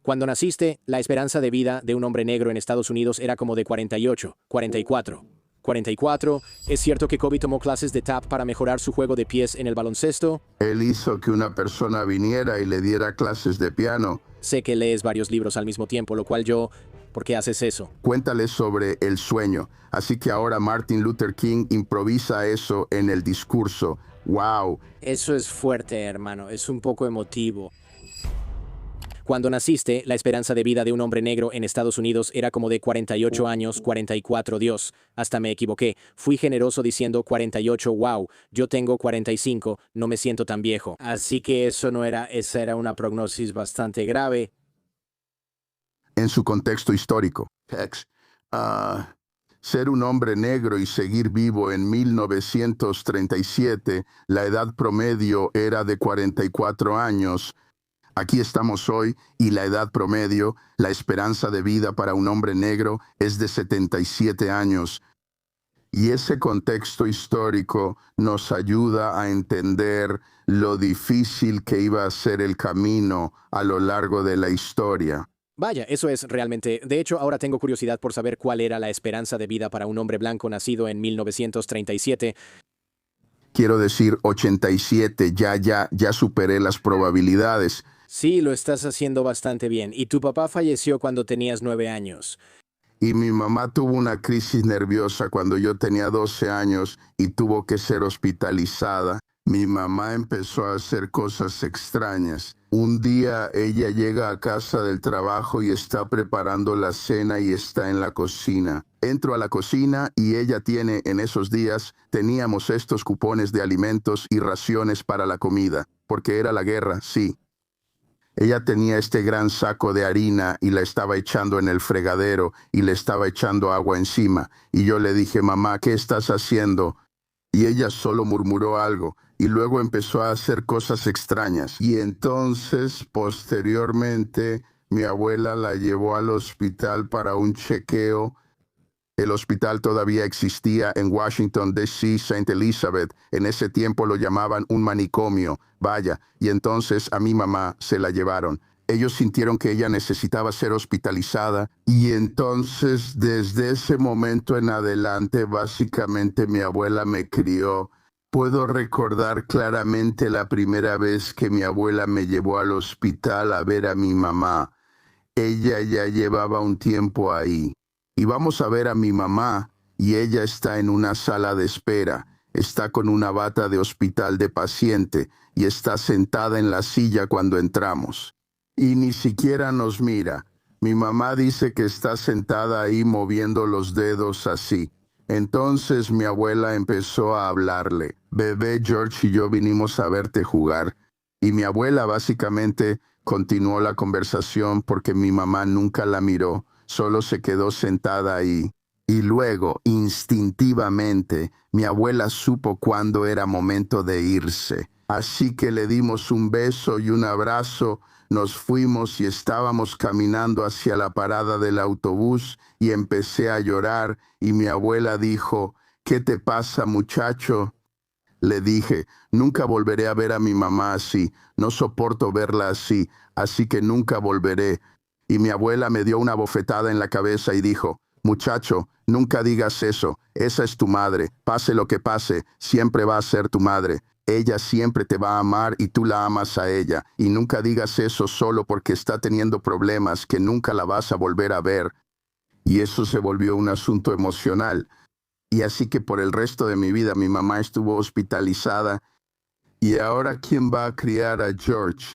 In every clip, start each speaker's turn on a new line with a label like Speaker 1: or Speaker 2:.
Speaker 1: Cuando naciste, la esperanza de vida de un hombre negro en Estados Unidos era como de 48, 44. 44. ¿Es cierto que Kobe tomó clases de tap para mejorar su juego de pies en el baloncesto?
Speaker 2: Él hizo que una persona viniera y le diera clases de piano.
Speaker 1: Sé que lees varios libros al mismo tiempo, lo cual yo... ¿Por qué haces eso?
Speaker 2: Cuéntale sobre el sueño. Así que ahora Martin Luther King improvisa eso en el discurso. ¡Wow!
Speaker 1: Eso es fuerte, hermano. Es un poco emotivo. Cuando naciste, la esperanza de vida de un hombre negro en Estados Unidos era como de 48 años, 44. Dios, hasta me equivoqué. Fui generoso diciendo 48, wow. Yo tengo 45, no me siento tan viejo. Así que esa era una prognosis bastante grave.
Speaker 2: En su contexto histórico. Ser un hombre negro y seguir vivo en 1937, la edad promedio era de 44 años. Aquí estamos hoy y la edad promedio, la esperanza de vida para un hombre negro es de 77 años. Y ese contexto histórico nos ayuda a entender lo difícil que iba a ser el camino a lo largo de la historia.
Speaker 1: Vaya, eso es realmente... De hecho, ahora tengo curiosidad por saber cuál era la esperanza de vida para un hombre blanco nacido en 1937.
Speaker 2: Quiero decir, 87, ya superé las probabilidades.
Speaker 1: Sí, lo estás haciendo bastante bien. Y tu papá falleció cuando tenías 9 años.
Speaker 2: Y mi mamá tuvo una crisis nerviosa cuando yo tenía 12 años y tuvo que ser hospitalizada. Mi mamá empezó a hacer cosas extrañas. Un día ella llega a casa del trabajo y está preparando la cena y está en la cocina. Entro a la cocina y ella en esos días, teníamos estos cupones de alimentos y raciones para la comida, porque era la guerra, sí. Ella tenía este gran saco de harina y la estaba echando en el fregadero y le estaba echando agua encima. Y yo le dije, mamá, ¿qué estás haciendo? Y ella solo murmuró algo y luego empezó a hacer cosas extrañas. Y entonces, posteriormente, mi abuela la llevó al hospital para un chequeo. El hospital todavía existía en Washington, D.C., St. Elizabeth. En ese tiempo lo llamaban un manicomio. Vaya, y entonces a mi mamá se la llevaron. Ellos sintieron que ella necesitaba ser hospitalizada y entonces desde ese momento en adelante básicamente mi abuela me crió. Puedo recordar claramente la primera vez que mi abuela me llevó al hospital a ver a mi mamá. Ella ya llevaba un tiempo ahí. Y vamos a ver a mi mamá y ella está en una sala de espera. Está con una bata de hospital de paciente y está sentada en la silla cuando entramos. Y ni siquiera nos mira. Mi mamá dice que está sentada ahí moviendo los dedos así. Entonces mi abuela empezó a hablarle. Bebé, George y yo vinimos a verte jugar. Y mi abuela básicamente continuó la conversación porque mi mamá nunca la miró, solo se quedó sentada ahí. Y luego, instintivamente, mi abuela supo cuándo era momento de irse. Así que le dimos un beso y un abrazo. Nos fuimos y estábamos caminando hacia la parada del autobús y empecé a llorar y mi abuela dijo, ¿qué te pasa, muchacho? Le dije, nunca volveré a ver a mi mamá así, no soporto verla así, así que nunca volveré. Y mi abuela me dio una bofetada en la cabeza y dijo, muchacho, nunca digas eso, esa es tu madre, pase lo que pase, siempre va a ser tu madre. Ella siempre te va a amar y tú la amas a ella. Y nunca digas eso solo porque está teniendo problemas que nunca la vas a volver a ver. Y eso se volvió un asunto emocional. Y así que por el resto de mi vida mi mamá estuvo hospitalizada. ¿Y ahora quién va a criar a George?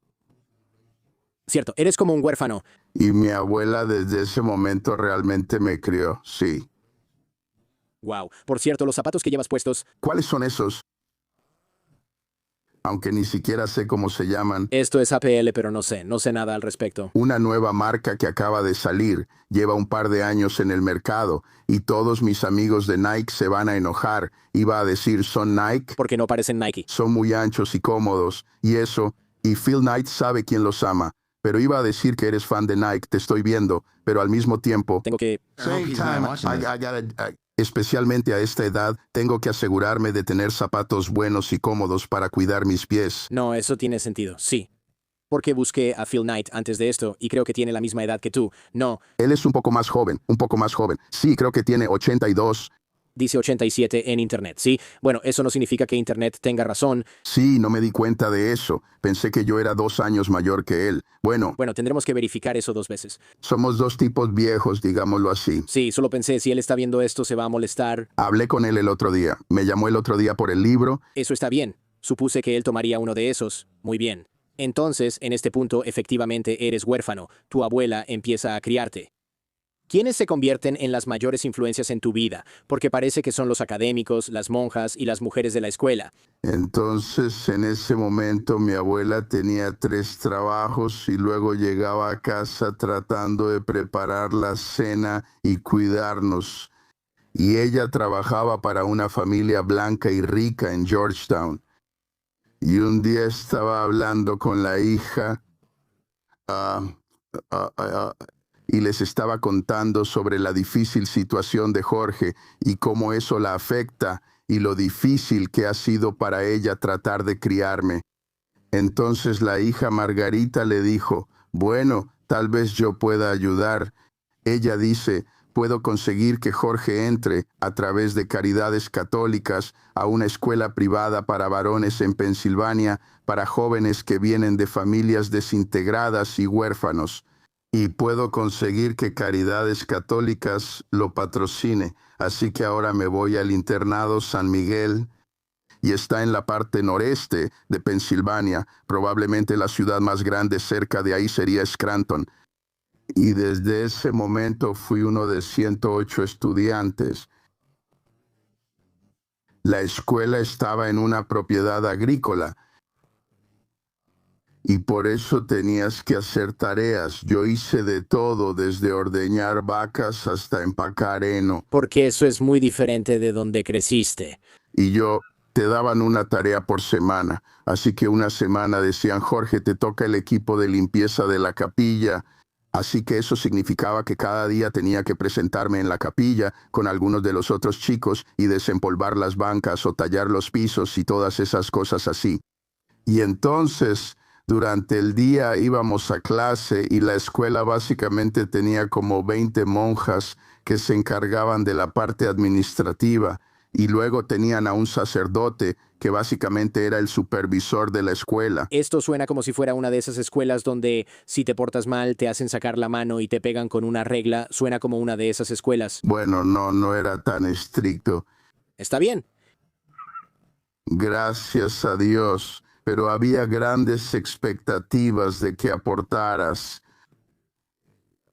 Speaker 1: Cierto, eres como un huérfano.
Speaker 2: Y mi abuela desde ese momento realmente me crió, sí.
Speaker 1: Wow. Por cierto, los zapatos que llevas puestos...
Speaker 2: ¿Cuáles son esos? Aunque ni siquiera sé cómo se llaman.
Speaker 1: Esto es APL, pero no sé nada al respecto.
Speaker 2: Una nueva marca que acaba de salir, lleva un par de años en el mercado, y todos mis amigos de Nike se van a enojar. Iba a decir, son Nike.
Speaker 1: Porque no parecen Nike.
Speaker 2: Son muy anchos y cómodos, y eso, y Phil Knight sabe quién los ama. Pero iba a decir que eres fan de Nike, te estoy viendo, pero al mismo tiempo...
Speaker 1: Tengo que...
Speaker 2: Especialmente a esta edad, tengo que asegurarme de tener zapatos buenos y cómodos para cuidar mis pies.
Speaker 1: No, eso tiene sentido, sí. Porque busqué a Phil Knight antes de esto y creo que tiene la misma edad que tú. No,
Speaker 2: Él es un poco más joven, un poco más joven. Sí, creo que tiene 82.
Speaker 1: dice 87 en Internet, ¿sí? Bueno, eso no significa que Internet tenga razón.
Speaker 2: Sí, no me di cuenta de eso. Pensé que yo era 2 años mayor que él. Bueno,
Speaker 1: Bueno, tendremos que verificar eso 2 veces.
Speaker 2: somos dos tipos viejos, digámoslo así.
Speaker 1: Sí, solo pensé, si él está viendo esto, se va a molestar.
Speaker 2: Hablé con él el otro día. Me llamó el otro día por el libro.
Speaker 1: Eso está bien. Supuse que él tomaría uno de esos. Muy bien. Entonces, en este punto, efectivamente eres huérfano. Tu abuela empieza a criarte. ¿Quiénes se convierten en las mayores influencias en tu vida? Porque parece que son los académicos, las monjas y las mujeres de la escuela.
Speaker 2: Entonces, en ese momento, mi abuela tenía 3 trabajos y luego llegaba a casa tratando de preparar la cena y cuidarnos. Y ella trabajaba para una familia blanca y rica en Georgetown. Y un día estaba hablando con la hija ah, ah, ah, y les estaba contando sobre la difícil situación de Jorge y cómo eso la afecta y lo difícil que ha sido para ella tratar de criarme. Entonces la hija Margarita le dijo, bueno, tal vez yo pueda ayudar. Ella dice, puedo conseguir que Jorge entre, a través de Caridades Católicas, a una escuela privada para varones en Pensilvania, para jóvenes que vienen de familias desintegradas y huérfanos. Y puedo conseguir que Caridades Católicas lo patrocine. Así que ahora me voy al internado San Miguel, y está en la parte noreste de Pensilvania. Probablemente la ciudad más grande cerca de ahí sería Scranton. Y desde ese momento fui uno de 108 estudiantes. La escuela estaba en una propiedad agrícola y por eso tenías que hacer tareas. Yo hice de todo, desde ordeñar vacas hasta empacar heno.
Speaker 1: Porque eso es muy diferente de donde creciste.
Speaker 2: Y te daban una tarea por semana. Así que una semana decían, Jorge, te toca el equipo de limpieza de la capilla. Así que eso significaba que cada día tenía que presentarme en la capilla con algunos de los otros chicos y desempolvar las bancas o tallar los pisos y todas esas cosas así. Y entonces, durante el día íbamos a clase y la escuela básicamente tenía como 20 monjas que se encargaban de la parte administrativa. Y luego tenían a un sacerdote que básicamente era el supervisor de la escuela.
Speaker 1: Esto suena como si fuera una de esas escuelas donde si te portas mal te hacen sacar la mano y te pegan con una regla. Suena como una de esas escuelas.
Speaker 2: Bueno, no era tan estricto.
Speaker 1: Está bien.
Speaker 2: Gracias a Dios, pero había grandes expectativas de que aportaras.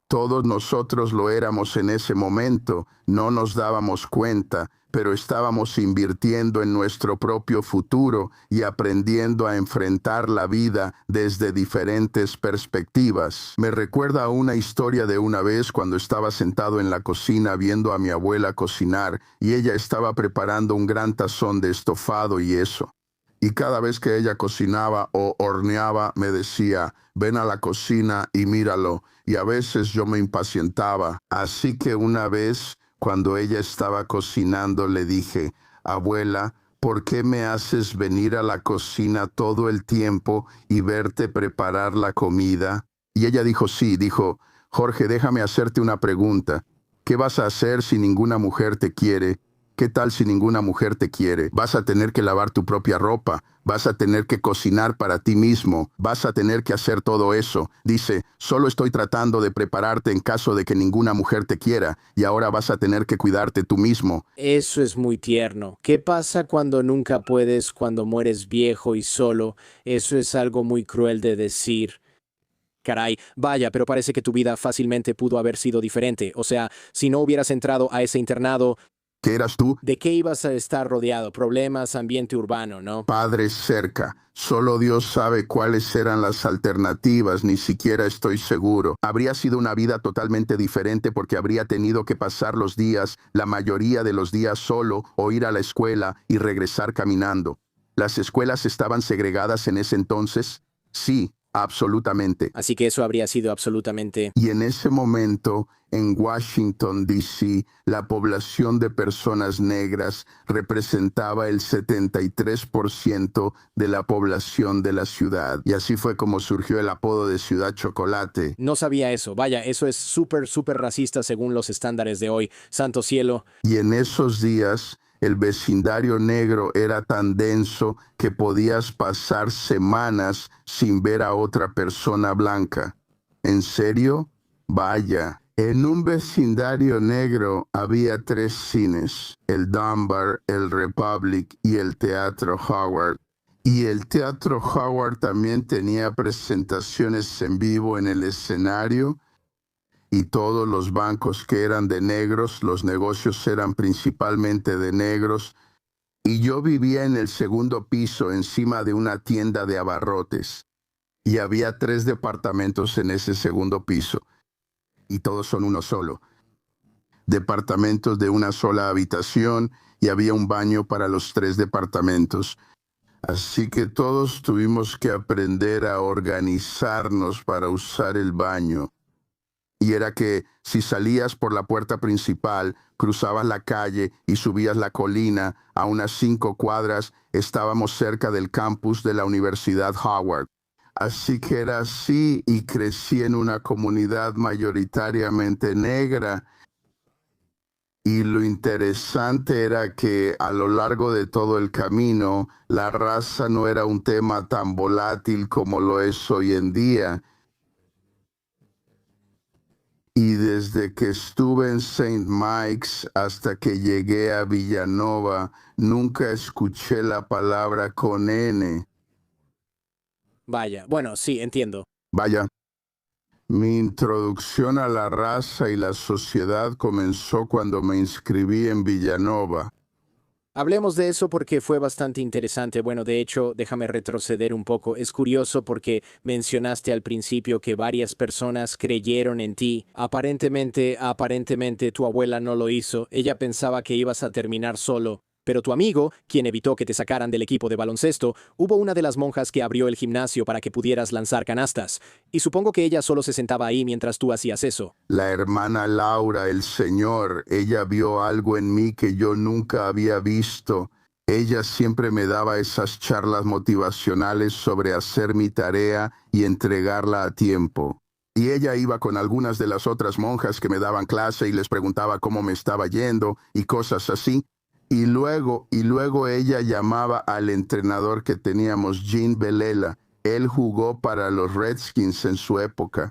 Speaker 2: Todos nosotros lo éramos en ese momento, no nos dábamos cuenta, pero estábamos invirtiendo en nuestro propio futuro y aprendiendo a enfrentar la vida desde diferentes perspectivas. Me recuerda a una historia de una vez cuando estaba sentado en la cocina viendo a mi abuela cocinar y ella estaba preparando un gran tazón de estofado y eso. Y cada vez que ella cocinaba o horneaba, me decía, ven a la cocina y míralo. Y a veces yo me impacientaba. Así que una vez, cuando ella estaba cocinando, le dije, abuela, ¿por qué me haces venir a la cocina todo el tiempo y verte preparar la comida? Y ella dijo, sí, dijo, Jorge, déjame hacerte una pregunta. ¿Qué vas a hacer si ninguna mujer te quiere? ¿Qué tal si ninguna mujer te quiere? Vas a tener que lavar tu propia ropa, vas a tener que cocinar para ti mismo, vas a tener que hacer todo eso. Dice, solo estoy tratando de prepararte en caso de que ninguna mujer te quiera y ahora vas a tener que cuidarte tú mismo.
Speaker 1: Eso es muy tierno. ¿Qué pasa cuando nunca puedes, cuando mueres viejo y solo? Eso es algo muy cruel de decir. Caray, vaya, pero parece que tu vida fácilmente pudo haber sido diferente. O sea, si no hubieras entrado a ese internado,
Speaker 2: ¿Qué eras tú?
Speaker 1: ¿de qué ibas a estar rodeado? Problemas, ambiente urbano, ¿no?
Speaker 2: Padres cerca. Solo Dios sabe cuáles eran las alternativas, ni siquiera estoy seguro. Habría sido una vida totalmente diferente porque habría tenido que pasar los días, la mayoría de los días solo, o ir a la escuela y regresar caminando. ¿Las escuelas estaban segregadas en ese entonces? Sí, Absolutamente.
Speaker 1: Así que eso habría sido absolutamente...
Speaker 2: Y en ese momento, en Washington, D.C., la población de personas negras representaba el 73% de la población de la ciudad. Y así fue como surgió el apodo de Ciudad Chocolate.
Speaker 1: No sabía eso. Vaya, eso es súper, súper racista según los estándares de hoy. Santo cielo.
Speaker 2: Y en esos días, el vecindario negro era tan denso que podías pasar semanas sin ver a otra persona blanca. ¿En serio? Vaya. En un vecindario negro había 3 cines, el Dunbar, el Republic y el Teatro Howard. Y el Teatro Howard también tenía presentaciones en vivo en el escenario. Y todos los bancos que eran de negros, los negocios eran principalmente de negros, y yo vivía en el segundo piso encima de una tienda de abarrotes, y había 3 departamentos en ese segundo piso, y todos son uno solo. Departamentos de una sola habitación, y había un baño para los 3 departamentos. Así que todos tuvimos que aprender a organizarnos para usar el baño. Y era que si salías por la puerta principal, cruzabas la calle y subías la colina, a unas 5 cuadras estábamos cerca del campus de la Universidad Howard. Así que era así y crecí en una comunidad mayoritariamente negra. Y lo interesante era que a lo largo de todo el camino, la raza no era un tema tan volátil como lo es hoy en día. Y desde que estuve en Saint Mike's hasta que llegué a Villanova, nunca escuché la palabra con N.
Speaker 1: Vaya, bueno, sí, entiendo.
Speaker 2: Vaya, mi introducción a la raza y la sociedad comenzó cuando me inscribí en Villanova.
Speaker 1: Hablemos de eso porque fue bastante interesante. Bueno, de hecho, déjame retroceder un poco. Es curioso porque mencionaste al principio que varias personas creyeron en ti. Aparentemente tu abuela no lo hizo. Ella pensaba que ibas a terminar solo. Pero tu amigo, quien evitó que te sacaran del equipo de baloncesto, hubo una de las monjas que abrió el gimnasio para que pudieras lanzar canastas. Y supongo que ella solo se sentaba ahí mientras tú hacías eso.
Speaker 2: La hermana Laura, el Señor, ella vio algo en mí que yo nunca había visto. Ella siempre me daba esas charlas motivacionales sobre hacer mi tarea y entregarla a tiempo. Y ella iba con algunas de las otras monjas que me daban clase y les preguntaba cómo me estaba yendo y cosas así. Y luego ella llamaba al entrenador que teníamos, Gene Belela. Él jugó para los Redskins en su época.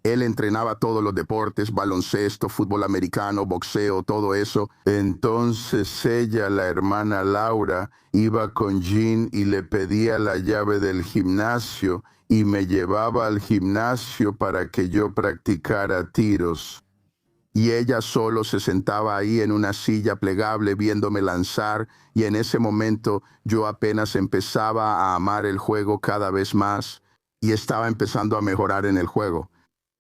Speaker 2: Él entrenaba todos los deportes, baloncesto, fútbol americano, boxeo, todo eso. Entonces ella, la hermana Laura, iba con Gene y le pedía la llave del gimnasio y me llevaba al gimnasio para que yo practicara tiros. Y ella solo se sentaba ahí en una silla plegable viéndome lanzar, y en ese momento yo apenas empezaba a amar el juego cada vez más y estaba empezando a mejorar en el juego.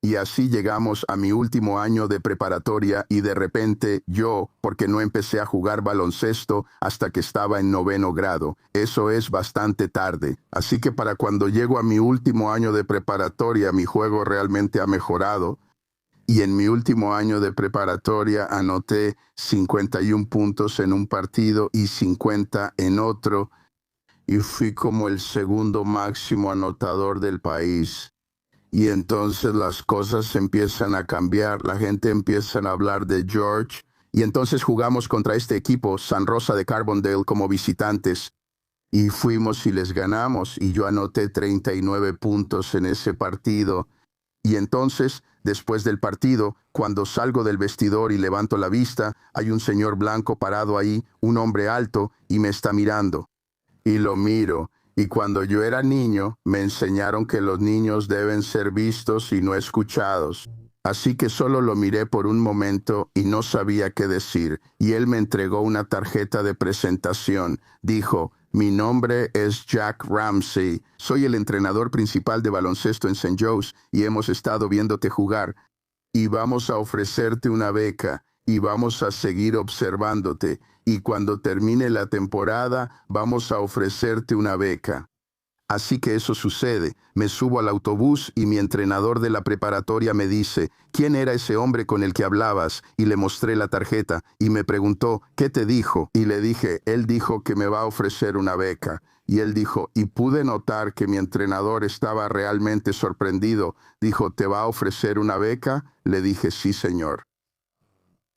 Speaker 2: Y así llegamos a mi último año de preparatoria y de repente yo, porque no empecé a jugar baloncesto hasta que estaba en 9º grado. Eso es bastante tarde. Así que para cuando llego a mi último año de preparatoria, mi juego realmente ha mejorado. Y en mi último año de preparatoria anoté 51 puntos en un partido y 50 en otro, y fui como el segundo máximo anotador del país. Y entonces las cosas empiezan a cambiar, la gente empieza a hablar de George, y entonces jugamos contra este equipo, San Rosa de Carbondale, como visitantes, y fuimos y les ganamos, y yo anoté 39 puntos en ese partido. Y entonces, después del partido, cuando salgo del vestidor y levanto la vista, hay un señor blanco parado ahí, un hombre alto, y me está mirando. Y lo miro, y cuando yo era niño, me enseñaron que los niños deben ser vistos y no escuchados. Así que solo lo miré por un momento y no sabía qué decir, y él me entregó una tarjeta de presentación. Dijo: mi nombre es Jack Ramsey. Soy el entrenador principal de baloncesto en St. Joe's y hemos estado viéndote jugar. Y vamos a ofrecerte una beca y vamos a seguir observándote. Y cuando termine la temporada, vamos a ofrecerte una beca. Así que eso sucede. Me subo al autobús y mi entrenador de la preparatoria me dice, ¿quién era ese hombre con el que hablabas? Y le mostré la tarjeta y me preguntó, ¿qué te dijo? Y le dije, él dijo que me va a ofrecer una beca. Y él dijo, y pude notar que mi entrenador estaba realmente sorprendido. Dijo, ¿te va a ofrecer una beca? Le dije, sí, señor.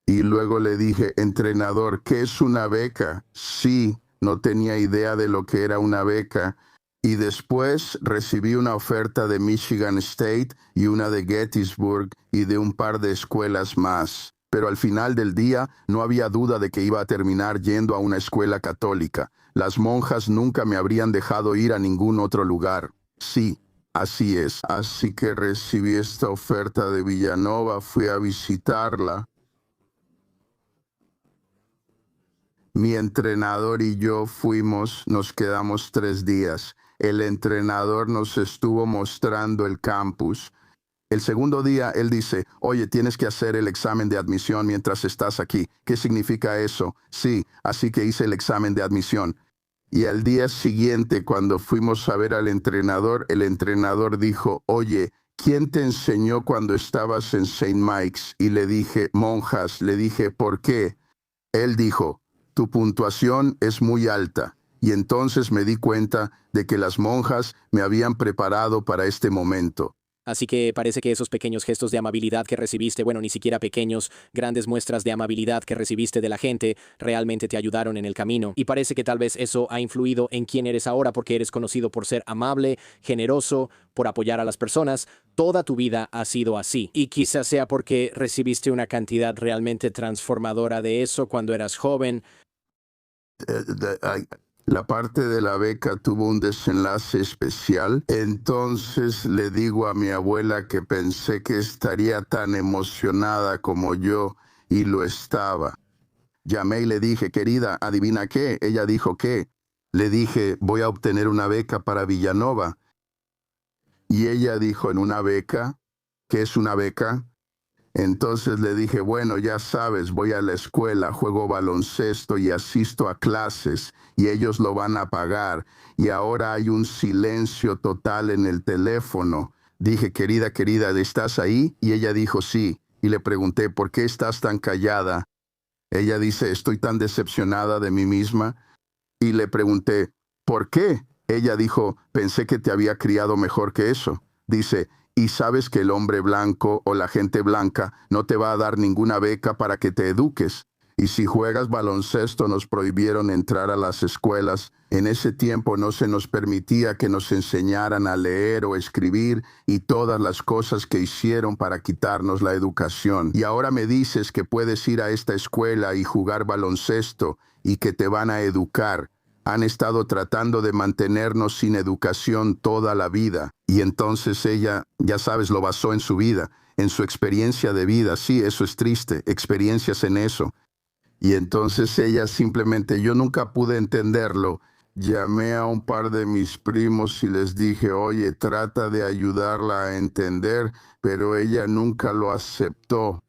Speaker 2: Y luego le dije, entrenador, ¿qué es una beca? Sí, no tenía idea de lo que era una beca. Y después recibí una oferta de Michigan State y una de Gettysburg y de un par de escuelas más. Pero al final del día no había duda de que iba a terminar yendo a una escuela católica. Las monjas nunca me habrían dejado ir a ningún otro lugar. Sí, así es. Así que recibí esta oferta de Villanova, fui a visitarla. Mi entrenador y yo nos quedamos 3 días. El entrenador nos estuvo mostrando el campus. El segundo día él dice, oye, tienes que hacer el examen de admisión mientras estás aquí. ¿Qué significa eso? Sí, así que hice el examen de admisión. Y al día siguiente, cuando fuimos a ver al entrenador, el entrenador dijo, oye, ¿quién te enseñó cuando estabas en Saint Mike's? Y le dije, monjas. Le dije, ¿por qué? Él dijo, tu puntuación es muy alta. Y entonces me di cuenta de que las monjas me habían preparado para este momento.
Speaker 1: Así que parece que esos pequeños gestos de amabilidad que recibiste, bueno, ni siquiera pequeños, grandes muestras de amabilidad que recibiste de la gente, realmente te ayudaron en el camino. Y parece que tal vez eso ha influido en quién eres ahora porque eres conocido por ser amable, generoso, por apoyar a las personas. Toda tu vida ha sido así. Y quizás sea porque recibiste una cantidad realmente transformadora de eso cuando eras joven.
Speaker 2: La parte de la beca tuvo un desenlace especial. Entonces le digo a mi abuela que pensé que estaría tan emocionada como yo, y lo estaba. Llamé y le dije, querida, ¿adivina qué? Ella dijo, ¿qué? Le dije, voy a obtener una beca para Villanova. Y ella dijo, ¿en una beca? ¿Qué es una beca? Entonces le dije, bueno, ya sabes, voy a la escuela, juego baloncesto y asisto a clases, y ellos lo van a pagar. Y ahora hay un silencio total en el teléfono. Dije, querida, ¿estás ahí? Y ella dijo, sí. Y le pregunté, ¿por qué estás tan callada? Ella dice, estoy tan decepcionada de mí misma. Y le pregunté, ¿por qué? Ella dijo, pensé que te había criado mejor que eso. Dice, y sabes que el hombre blanco o la gente blanca no te va a dar ninguna beca para que te eduques. Y si juegas baloncesto, nos prohibieron entrar a las escuelas. En ese tiempo no se nos permitía que nos enseñaran a leer o escribir y todas las cosas que hicieron para quitarnos la educación. Y ahora me dices que puedes ir a esta escuela y jugar baloncesto y que te van a educar. Han estado tratando de mantenernos sin educación toda la vida. Y entonces ella, ya sabes, lo basó en su vida, en su experiencia de vida. Sí, eso es triste, experiencias en eso. Y entonces ella simplemente, yo nunca pude entenderlo. Llamé a un par de mis primos y les dije, oye, trata de ayudarla a entender, pero ella nunca lo aceptó.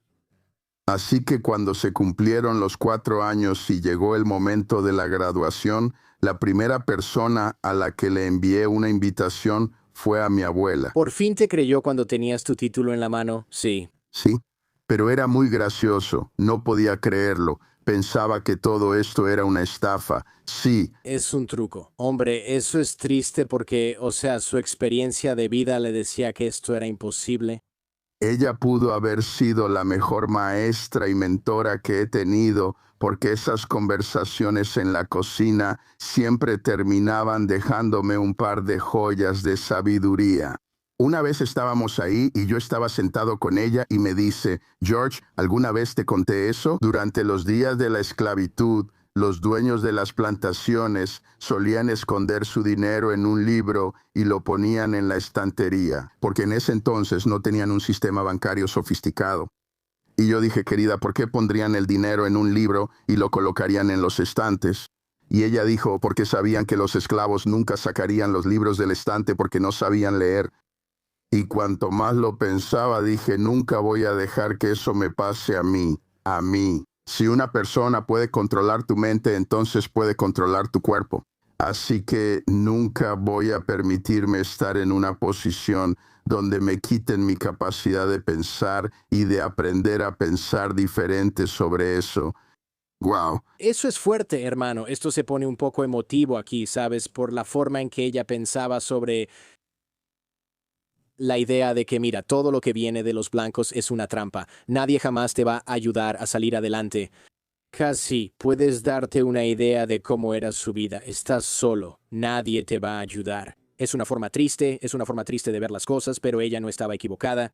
Speaker 2: Así que cuando se cumplieron los 4 años y llegó el momento de la graduación, la primera persona a la que le envié una invitación fue a mi abuela.
Speaker 1: ¿Por fin te creyó cuando tenías tu título en la mano? Sí.
Speaker 2: Sí, pero era muy gracioso, no podía creerlo. Pensaba que todo esto era una estafa. Sí,
Speaker 1: Es un truco. Hombre, eso es triste porque, o sea, su experiencia de vida le decía que esto era imposible.
Speaker 2: ella pudo haber sido la mejor maestra y mentora que he tenido, porque esas conversaciones en la cocina siempre terminaban dejándome un par de joyas de sabiduría. Una vez estábamos ahí y yo estaba sentado con ella y me dice, George, ¿alguna vez te conté eso? Durante los días de la esclavitud, los dueños de las plantaciones solían esconder su dinero en un libro y lo ponían en la estantería, porque en ese entonces no tenían un sistema bancario sofisticado. Y yo dije, querida, ¿por qué pondrían el dinero en un libro y lo colocarían en los estantes? Y ella dijo, porque sabían que los esclavos nunca sacarían los libros del estante porque no sabían leer. Y cuanto más lo pensaba, dije, nunca voy a dejar que eso me pase a mí, a mí. Si una persona puede controlar tu mente, entonces puede controlar tu cuerpo. Así que nunca voy a permitirme estar en una posición donde me quiten mi capacidad de pensar y de aprender a pensar diferente sobre eso. Wow.
Speaker 1: Eso es fuerte, hermano. Esto se pone un poco emotivo aquí, ¿sabes? Por la forma en que ella pensaba sobre la idea de que, mira, todo lo que viene de los blancos es una trampa. Nadie jamás te va a ayudar a salir adelante. Casi puedes darte una idea de cómo era su vida. Estás solo. Nadie te va a ayudar. Es una forma triste de ver las cosas, pero ella no estaba equivocada.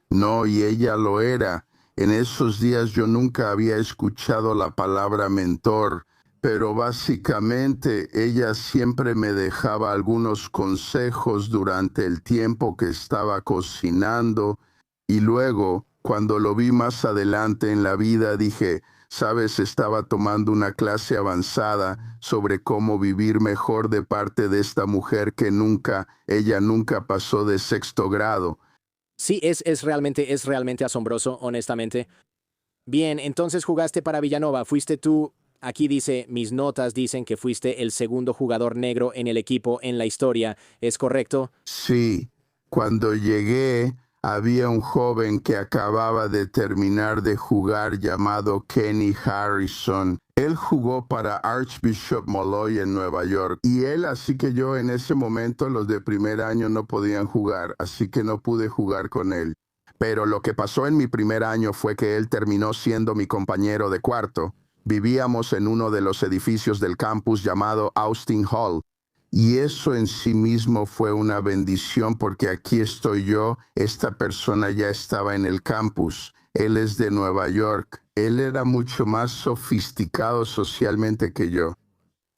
Speaker 2: No, y ella lo era. En esos días yo nunca había escuchado la palabra mentor, pero básicamente ella siempre me dejaba algunos consejos durante el tiempo que estaba cocinando y luego, cuando lo vi más adelante en la vida, dije, sabes, estaba tomando una clase avanzada sobre cómo vivir mejor de parte de esta mujer que ella nunca pasó de sexto grado.
Speaker 1: Sí, es realmente asombroso, honestamente. Bien, entonces jugaste para Villanova. Fuiste tú. Aquí dice, mis notas dicen que fuiste el segundo jugador negro en el equipo en la historia. ¿Es correcto?
Speaker 2: Sí, cuando llegué había un joven que acababa de terminar de jugar llamado Kenny Harrison. Él jugó para Archbishop Molloy en Nueva York y así que yo en ese momento los de primer año no podían jugar, así que no pude jugar con él. Pero lo que pasó en mi primer año fue que él terminó siendo mi compañero de cuarto. Vivíamos en uno de los edificios del campus llamado Austin Hall. Y eso en sí mismo fue una bendición porque aquí estoy yo, esta persona ya estaba en el campus, él es de Nueva York, él era mucho más sofisticado socialmente que yo.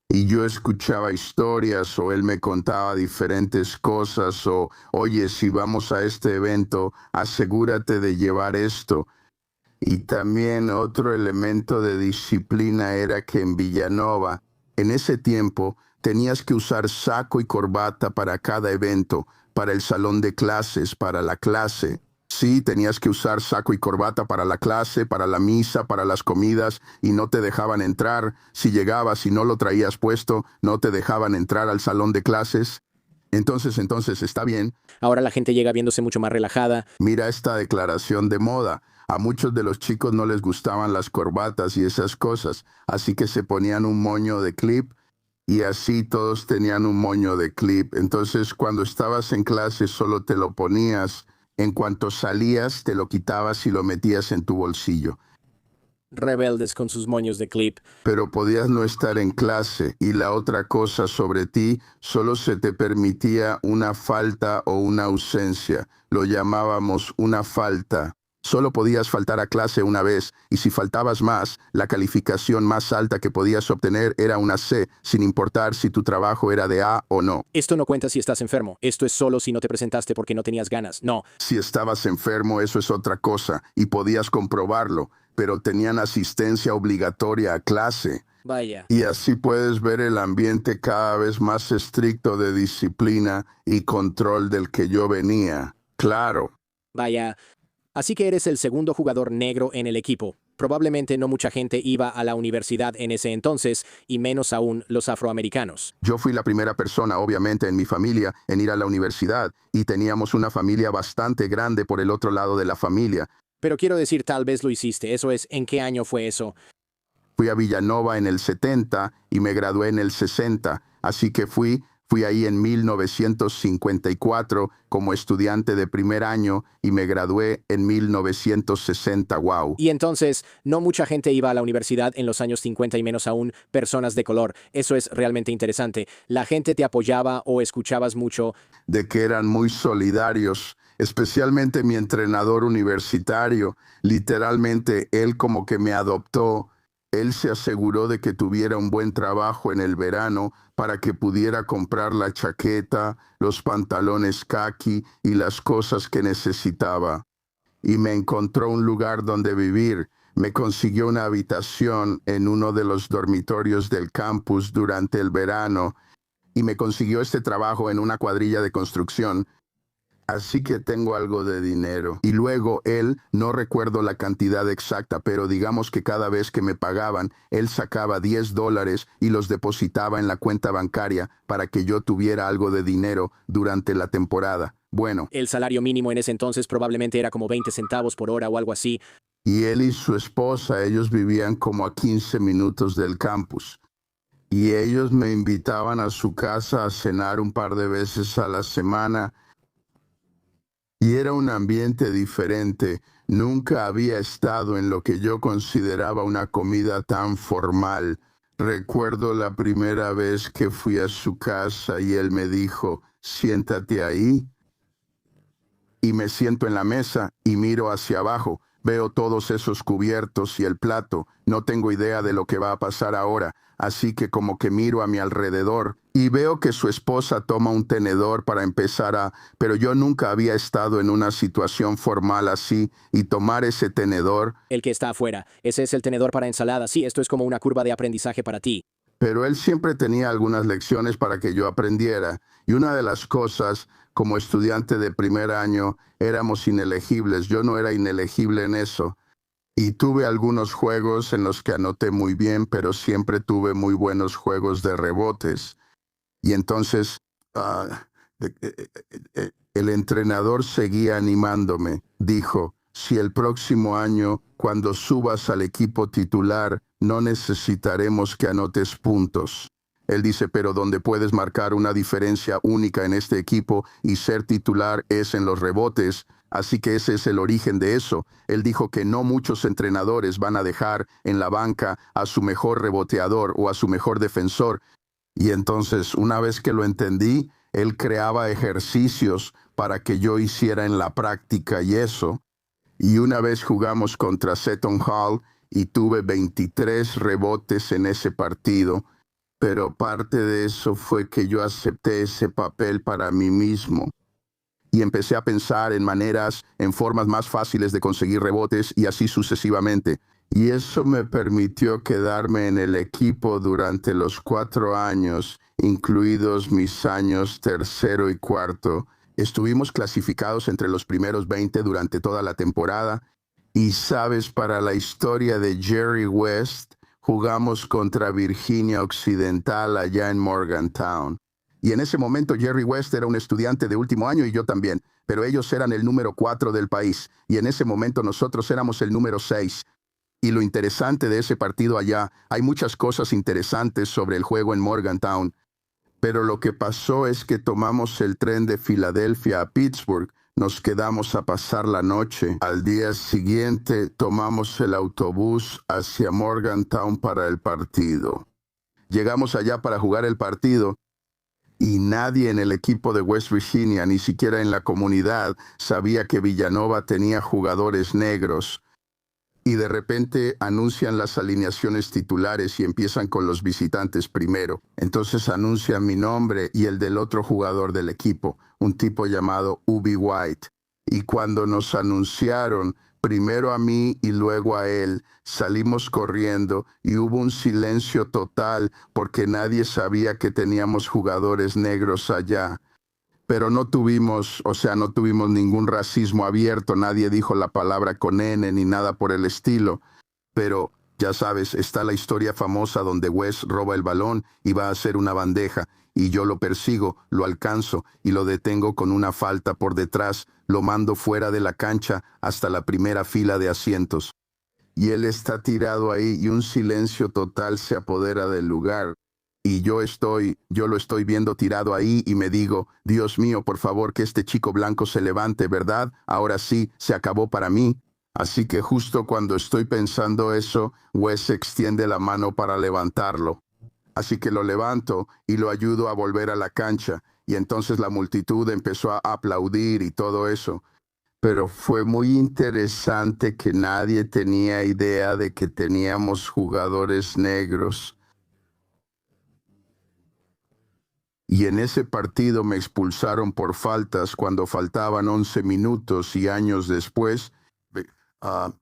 Speaker 2: Y yo escuchaba historias o él me contaba diferentes cosas o, oye, si vamos a este evento, asegúrate de llevar esto. Y también otro elemento de disciplina era que en Villanova, en ese tiempo, tenías que usar saco y corbata para cada evento, para el salón de clases, para la clase. Sí, tenías que usar saco y corbata para la clase, para la misa, para las comidas, y no te dejaban entrar. Si llegabas y no lo traías puesto, no te dejaban entrar al salón de clases. Entonces, está bien.
Speaker 1: Ahora la gente llega viéndose mucho más relajada.
Speaker 2: Mira esta declaración de moda. A muchos de los chicos no les gustaban las corbatas y esas cosas, así que se ponían un moño de clip y así todos tenían un moño de clip. Entonces, cuando estabas en clase solo te lo ponías. En cuanto salías, te lo quitabas y lo metías en tu bolsillo.
Speaker 1: Rebeldes con sus moños de clip.
Speaker 2: Pero podías no estar en clase y la otra cosa sobre ti, solo se te permitía una falta o una ausencia. Lo llamábamos una falta. Solo podías faltar a clase una vez y si faltabas más, la calificación más alta que podías obtener era una C, sin importar si tu trabajo era de A o no.
Speaker 1: Esto no cuenta si estás enfermo. Esto es solo si no te presentaste porque no tenías ganas. No.
Speaker 2: Si estabas enfermo, eso es otra cosa y podías comprobarlo, pero tenían asistencia obligatoria a clase.
Speaker 1: Vaya.
Speaker 2: Y así puedes ver el ambiente cada vez más estricto de disciplina y control del que yo venía. Claro.
Speaker 1: Vaya. Así que eres el segundo jugador negro en el equipo. Probablemente no mucha gente iba a la universidad en ese entonces, y menos aún los afroamericanos.
Speaker 2: Yo fui la primera persona, obviamente, en mi familia en ir a la universidad, y teníamos una familia bastante grande por el otro lado de la familia.
Speaker 1: Pero quiero decir, tal vez lo hiciste. Eso es, ¿en qué año fue eso?
Speaker 2: Fui a Villanova en el 70 y me gradué en el 60, así que fui ahí en 1954 como estudiante de primer año y me gradué en 1960, wow.
Speaker 1: Y entonces, no mucha gente iba a la universidad en los años 50 y menos aún personas de color. Eso es realmente interesante. La gente te apoyaba o escuchabas mucho.
Speaker 2: De que eran muy solidarios, especialmente mi entrenador universitario. Literalmente, él como que me adoptó. Él se aseguró de que tuviera un buen trabajo en el verano para que pudiera comprar la chaqueta, los pantalones caqui y las cosas que necesitaba. Y me encontró un lugar donde vivir. Me consiguió una habitación en uno de los dormitorios del campus durante el verano y me consiguió este trabajo en una cuadrilla de construcción. Así que tengo algo de dinero. Y luego él, no recuerdo la cantidad exacta, pero digamos que cada vez que me pagaban, él sacaba $10 y los depositaba en la cuenta bancaria para que yo tuviera algo de dinero durante la temporada. Bueno,
Speaker 1: El salario mínimo en ese entonces probablemente era como 20 centavos por hora o algo así.
Speaker 2: y él y su esposa, ellos vivían como a 15 minutos del campus. Y ellos me invitaban a su casa a cenar un par de veces a la semana. Y era un ambiente diferente. Nunca había estado en lo que yo consideraba una comida tan formal. Recuerdo la primera vez que fui a su casa y él me dijo, siéntate ahí. Y me siento en la mesa y miro hacia abajo. Veo todos esos cubiertos y el plato. No tengo idea de lo que va a pasar ahora, así que como que miro a mi alrededor y veo que su esposa toma un tenedor para empezar a... Pero yo nunca había estado en una situación formal así y tomar ese tenedor.
Speaker 1: El que está afuera. Ese es el tenedor para ensalada. Sí, esto es como una curva de aprendizaje para ti.
Speaker 2: Pero él siempre tenía algunas lecciones para que yo aprendiera. Y una de las cosas, como estudiante de primer año, éramos inelegibles. Yo no era inelegible en eso. Y tuve algunos juegos en los que anoté muy bien, pero siempre tuve muy buenos juegos de rebotes. Y entonces el entrenador seguía animándome. Dijo, si el próximo año, cuando subas al equipo titular, no necesitaremos que anotes puntos. Él dice, pero donde puedes marcar una diferencia única en este equipo y ser titular es en los rebotes. Así que ese es el origen de eso. Él dijo que no muchos entrenadores van a dejar en la banca a su mejor reboteador o a su mejor defensor. Y entonces, una vez que lo entendí, él creaba ejercicios para que yo hiciera en la práctica y eso. Y una vez jugamos contra Seton Hall y tuve 23 rebotes en ese partido. Pero parte de eso fue que yo acepté ese papel para mí mismo. Y empecé a pensar en maneras, en formas más fáciles de conseguir rebotes y así sucesivamente. Y eso me permitió quedarme en el equipo durante los 4 años, incluidos mis años tercero y cuarto. Estuvimos clasificados entre los primeros 20 durante toda la temporada. Y sabes, para la historia de Jerry West, jugamos contra Virginia Occidental allá en Morgantown. Y en ese momento Jerry West era un estudiante de último año y yo también, pero ellos eran el número 4 del país y en ese momento nosotros éramos el número 6. Y lo interesante de ese partido allá, hay muchas cosas interesantes sobre el juego en Morgantown, pero lo que pasó es que tomamos el tren de Filadelfia a Pittsburgh, nos quedamos a pasar la noche. Al día siguiente tomamos el autobús hacia Morgantown para el partido. Llegamos allá para jugar el partido y nadie en el equipo de West Virginia, ni siquiera en la comunidad, sabía que Villanova tenía jugadores negros. Y de repente anuncian las alineaciones titulares y empiezan con los visitantes primero. Entonces anuncian mi nombre y el del otro jugador del equipo, un tipo llamado Ubi White. Y cuando nos anunciaron, primero a mí y luego a él, salimos corriendo y hubo un silencio total porque nadie sabía que teníamos jugadores negros allá. Pero no tuvimos ningún racismo abierto, nadie dijo la palabra con N ni nada por el estilo. Pero, ya sabes, está la historia famosa donde Wes roba el balón y va a hacer una bandeja, y yo lo persigo, lo alcanzo y lo detengo con una falta por detrás, lo mando fuera de la cancha hasta la primera fila de asientos. Y él está tirado ahí y un silencio total se apodera del lugar. Y yo lo estoy viendo tirado ahí y me digo, Dios mío, por favor, que este chico blanco se levante, ¿verdad? Ahora sí, se acabó para mí. Así que justo cuando estoy pensando eso, Wes extiende la mano para levantarlo. Así que lo levanto y lo ayudo a volver a la cancha. Y entonces la multitud empezó a aplaudir y todo eso. Pero fue muy interesante que nadie tenía idea de que teníamos jugadores negros. Y en ese partido me expulsaron por faltas cuando faltaban 11 minutos y años después, ah,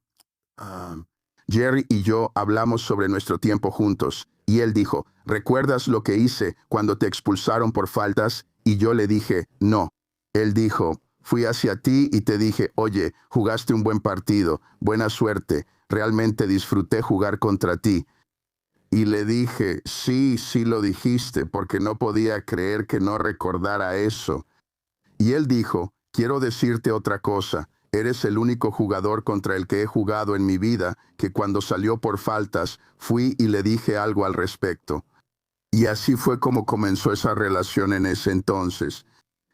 Speaker 2: Jerry y yo hablamos sobre nuestro tiempo juntos. Y él dijo, ¿recuerdas lo que hice cuando te expulsaron por faltas? Y yo le dije, no. Él dijo, Fui hacia ti y te dije, oye, jugaste un buen partido, buena suerte, realmente disfruté jugar contra ti. Y le dije, sí, sí lo dijiste, porque no podía creer que no recordara eso. Y él dijo, quiero decirte otra cosa, eres el único jugador contra el que he jugado en mi vida que cuando salió por faltas, fui y le dije algo al respecto. Y así fue como comenzó esa relación en ese entonces.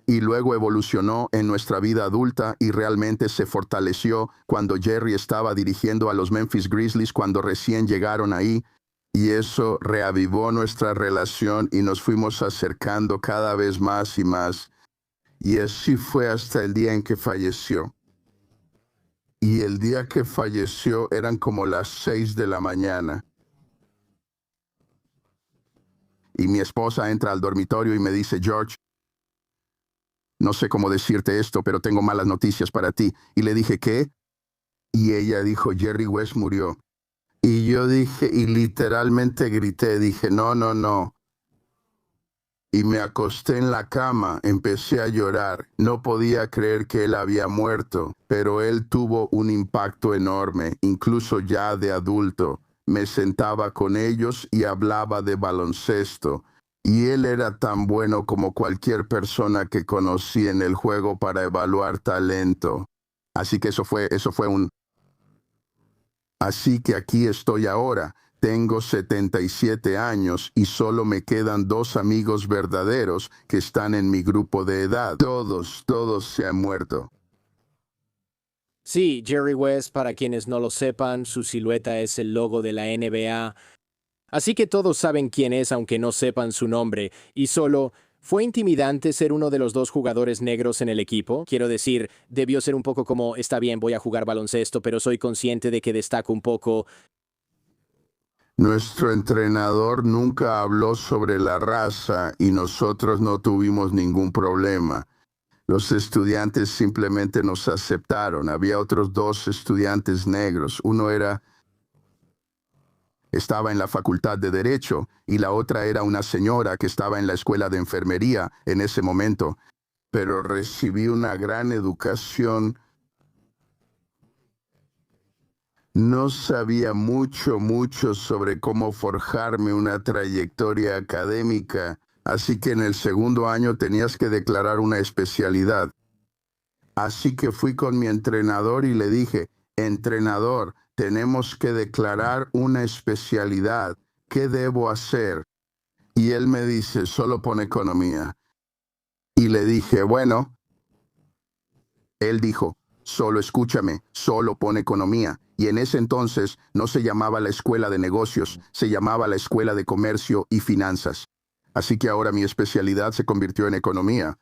Speaker 2: Y luego evolucionó en nuestra vida adulta y realmente se fortaleció cuando Jerry estaba dirigiendo a los Memphis Grizzlies cuando recién llegaron ahí. Y eso reavivó nuestra relación y nos fuimos acercando cada vez más y más. Y así fue hasta el día en que falleció. Y el día que falleció eran como las 6 de la mañana. Y mi esposa entra al dormitorio y me dice, George, no sé cómo decirte esto, pero tengo malas noticias para ti. Y le dije, ¿qué? Y ella dijo, Jerry West murió. Y yo dije, y literalmente grité, dije, no, no, no. Y me acosté en la cama, empecé a llorar. No podía creer que él había muerto, pero él tuvo un impacto enorme, incluso ya de adulto. Me sentaba con ellos y hablaba de baloncesto. Y él era tan bueno como cualquier persona que conocí en el juego para evaluar talento. Así que eso fue un... Así que aquí estoy ahora. Tengo 77 años y solo me quedan 2 amigos verdaderos que están en mi grupo de edad. Todos se han muerto.
Speaker 1: Sí, Jerry West, para quienes no lo sepan, su silueta es el logo de la NBA. Así que todos saben quién es aunque no sepan su nombre. Y solo, ¿fue intimidante ser uno de los 2 jugadores negros en el equipo? Quiero decir, debió ser un poco como, está bien, voy a jugar baloncesto, pero soy consciente de que destaco un poco.
Speaker 2: Nuestro entrenador nunca habló sobre la raza y nosotros no tuvimos ningún problema. Los estudiantes simplemente nos aceptaron. Había otros 2 estudiantes negros. Uno estaba en la facultad de Derecho y la otra era una señora que estaba en la escuela de enfermería en ese momento. Pero recibí una gran educación. No sabía mucho sobre cómo forjarme una trayectoria académica, así que en el segundo año tenías que declarar una especialidad. Así que fui con mi entrenador y le dije, entrenador, tenemos que declarar una especialidad. ¿Qué debo hacer? Y él me dice, solo pon economía. Y le dije, bueno, él dijo, solo escúchame, solo pon economía. Y en ese entonces no se llamaba la escuela de negocios, se llamaba la escuela de comercio y finanzas. Así que ahora mi especialidad se convirtió en economía.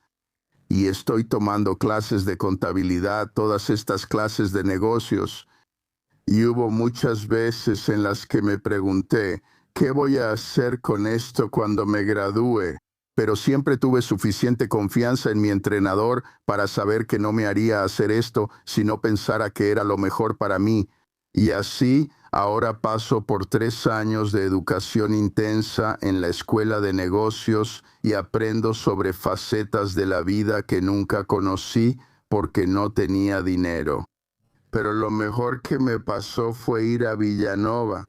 Speaker 2: Y estoy tomando clases de contabilidad, todas estas clases de negocios. Y hubo muchas veces en las que me pregunté, ¿qué voy a hacer con esto cuando me gradúe? Pero siempre tuve suficiente confianza en mi entrenador para saber que no me haría hacer esto si no pensara que era lo mejor para mí. Y así, ahora paso por 3 años de educación intensa en la escuela de negocios y aprendo sobre facetas de la vida que nunca conocí porque no tenía dinero. Pero lo mejor que me pasó fue ir a Villanova.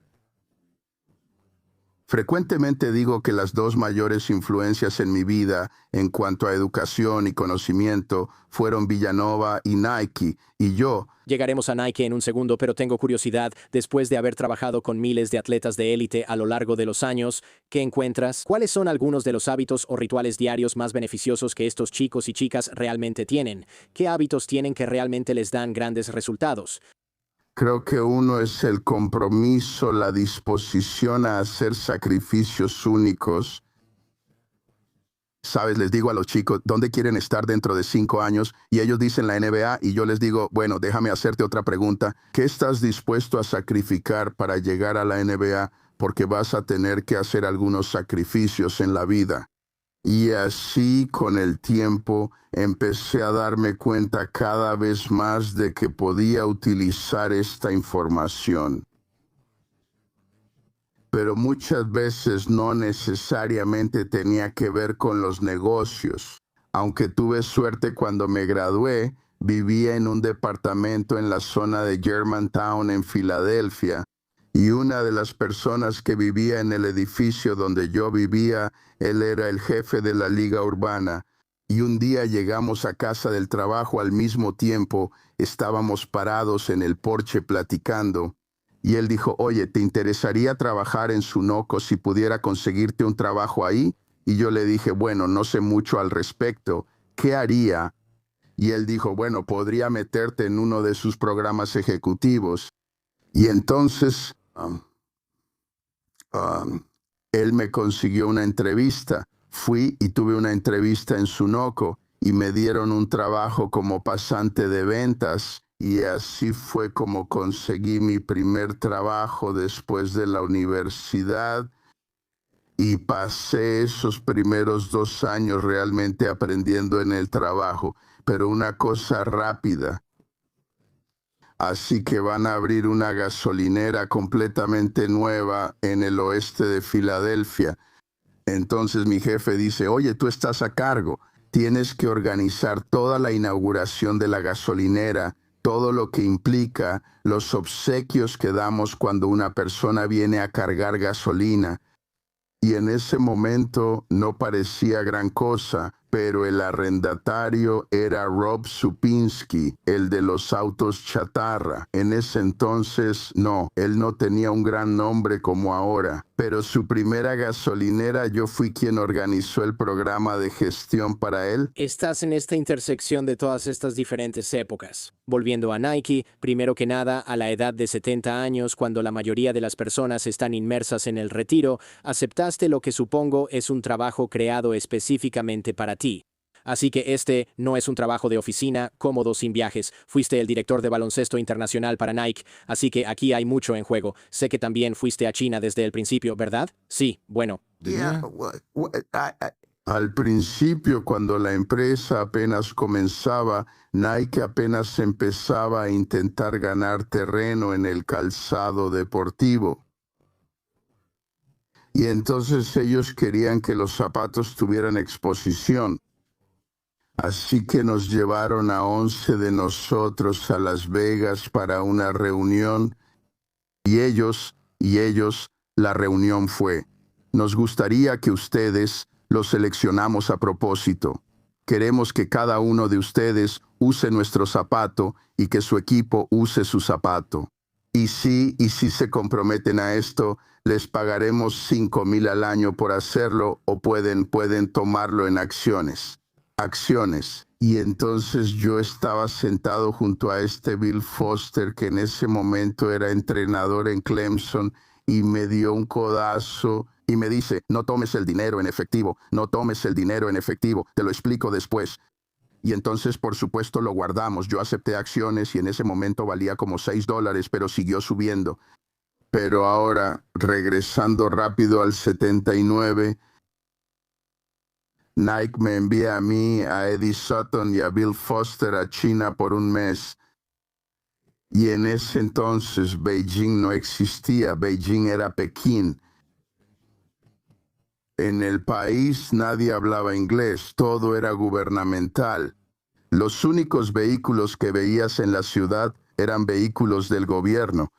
Speaker 2: Frecuentemente digo que las 2 mayores influencias en mi vida en cuanto a educación y conocimiento fueron Villanova y Nike, y yo.
Speaker 1: Llegaremos a Nike en un segundo, pero tengo curiosidad, después de haber trabajado con miles de atletas de élite a lo largo de los años, ¿qué encuentras? ¿Cuáles son algunos de los hábitos o rituales diarios más beneficiosos que estos chicos y chicas realmente tienen? ¿Qué hábitos tienen que realmente les dan grandes resultados?
Speaker 2: Creo que uno es el compromiso, la disposición a hacer sacrificios únicos. Sabes, les digo a los chicos, ¿dónde quieren estar dentro de 5 años? Y ellos dicen la NBA y yo les digo, bueno, déjame hacerte otra pregunta. ¿Qué estás dispuesto a sacrificar para llegar a la NBA? Porque vas a tener que hacer algunos sacrificios en la vida. Y así con el tiempo empecé a darme cuenta cada vez más de que podía utilizar esta información. Pero muchas veces no necesariamente tenía que ver con los negocios. Aunque tuve suerte cuando me gradué, vivía en un departamento en la zona de Germantown en Filadelfia, y una de las personas que vivía en el edificio donde yo vivía, él era el jefe de la liga urbana. Y un día llegamos a casa del trabajo al mismo tiempo, estábamos parados en el porche platicando, y él dijo, oye, ¿te interesaría trabajar en Sunoco si pudiera conseguirte un trabajo ahí? Y yo le dije, bueno, no sé mucho al respecto, ¿qué haría? Y él dijo, bueno, podría meterte en uno de sus programas ejecutivos. Y entonces él me consiguió una entrevista. Fui y tuve una entrevista en Sunoco y me dieron un trabajo como pasante de ventas. Y así fue como conseguí mi primer trabajo después de la universidad. Y pasé esos primeros 2 años realmente aprendiendo en el trabajo. Pero una cosa rápida. Así que van a abrir una gasolinera completamente nueva en el oeste de Filadelfia. Entonces mi jefe dice, oye, tú estás a cargo. Tienes que organizar toda la inauguración de la gasolinera, todo lo que implica los obsequios que damos cuando una persona viene a cargar gasolina. Y en ese momento no parecía gran cosa, pero el arrendatario era Rob Supinski, el de los autos chatarra. En ese entonces, no, él no tenía un gran nombre como ahora, pero su primera gasolinera yo fui quien organizó el programa de gestión para él.
Speaker 1: Estás en esta intersección de todas estas diferentes épocas. Volviendo a Nike, primero que nada, a la edad de 70 años, cuando la mayoría de las personas están inmersas en el retiro, aceptaste lo que supongo es un trabajo creado específicamente para ti. Así que este no es un trabajo de oficina, cómodo, sin viajes. Fuiste el director de baloncesto internacional para Nike, así que aquí hay mucho en juego. Sé que también fuiste a China desde el principio, ¿verdad? Sí, bueno.
Speaker 2: Al principio, cuando la empresa apenas comenzaba, Nike apenas empezaba a intentar ganar terreno en el calzado deportivo. Y entonces ellos querían que los zapatos tuvieran exposición. Así que nos llevaron a 11 de nosotros a Las Vegas para una reunión. Y ellos, la reunión fue, nos gustaría que ustedes los seleccionamos a propósito. Queremos que cada uno de ustedes use nuestro zapato y que su equipo use su zapato. Y si se comprometen a esto, les pagaremos 5,000 al año por hacerlo o pueden tomarlo en acciones. Y entonces yo estaba sentado junto a este Bill Foster, que en ese momento era entrenador en Clemson, y me dio un codazo y me dice, no tomes el dinero en efectivo, no tomes el dinero en efectivo, te lo explico después. Y entonces, por supuesto, lo guardamos. Yo acepté acciones y en ese momento valía como $6, pero siguió subiendo. Pero ahora, regresando rápido al 79, Nike me envía a mí, a Eddie Sutton y a Bill Foster a China por un mes. Y en ese entonces Beijing no existía, Beijing era Pekín. En el país nadie hablaba inglés, todo era gubernamental. Los únicos vehículos que veías en la ciudad eran vehículos del gobierno.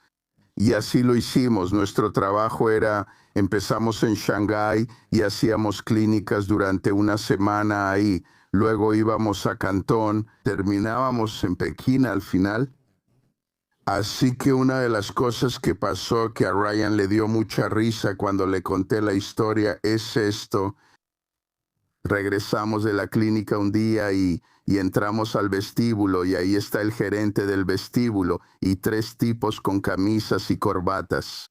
Speaker 2: Y así lo hicimos. Nuestro trabajo era, empezamos en Shanghái y hacíamos clínicas durante una semana ahí. Luego íbamos a Cantón, terminábamos en Pekín al final. Así que una de las cosas que pasó que a Ryan le dio mucha risa cuando le conté la historia es esto. Regresamos de la clínica un día y entramos al vestíbulo y ahí está el gerente del vestíbulo y 3 tipos con camisas y corbatas.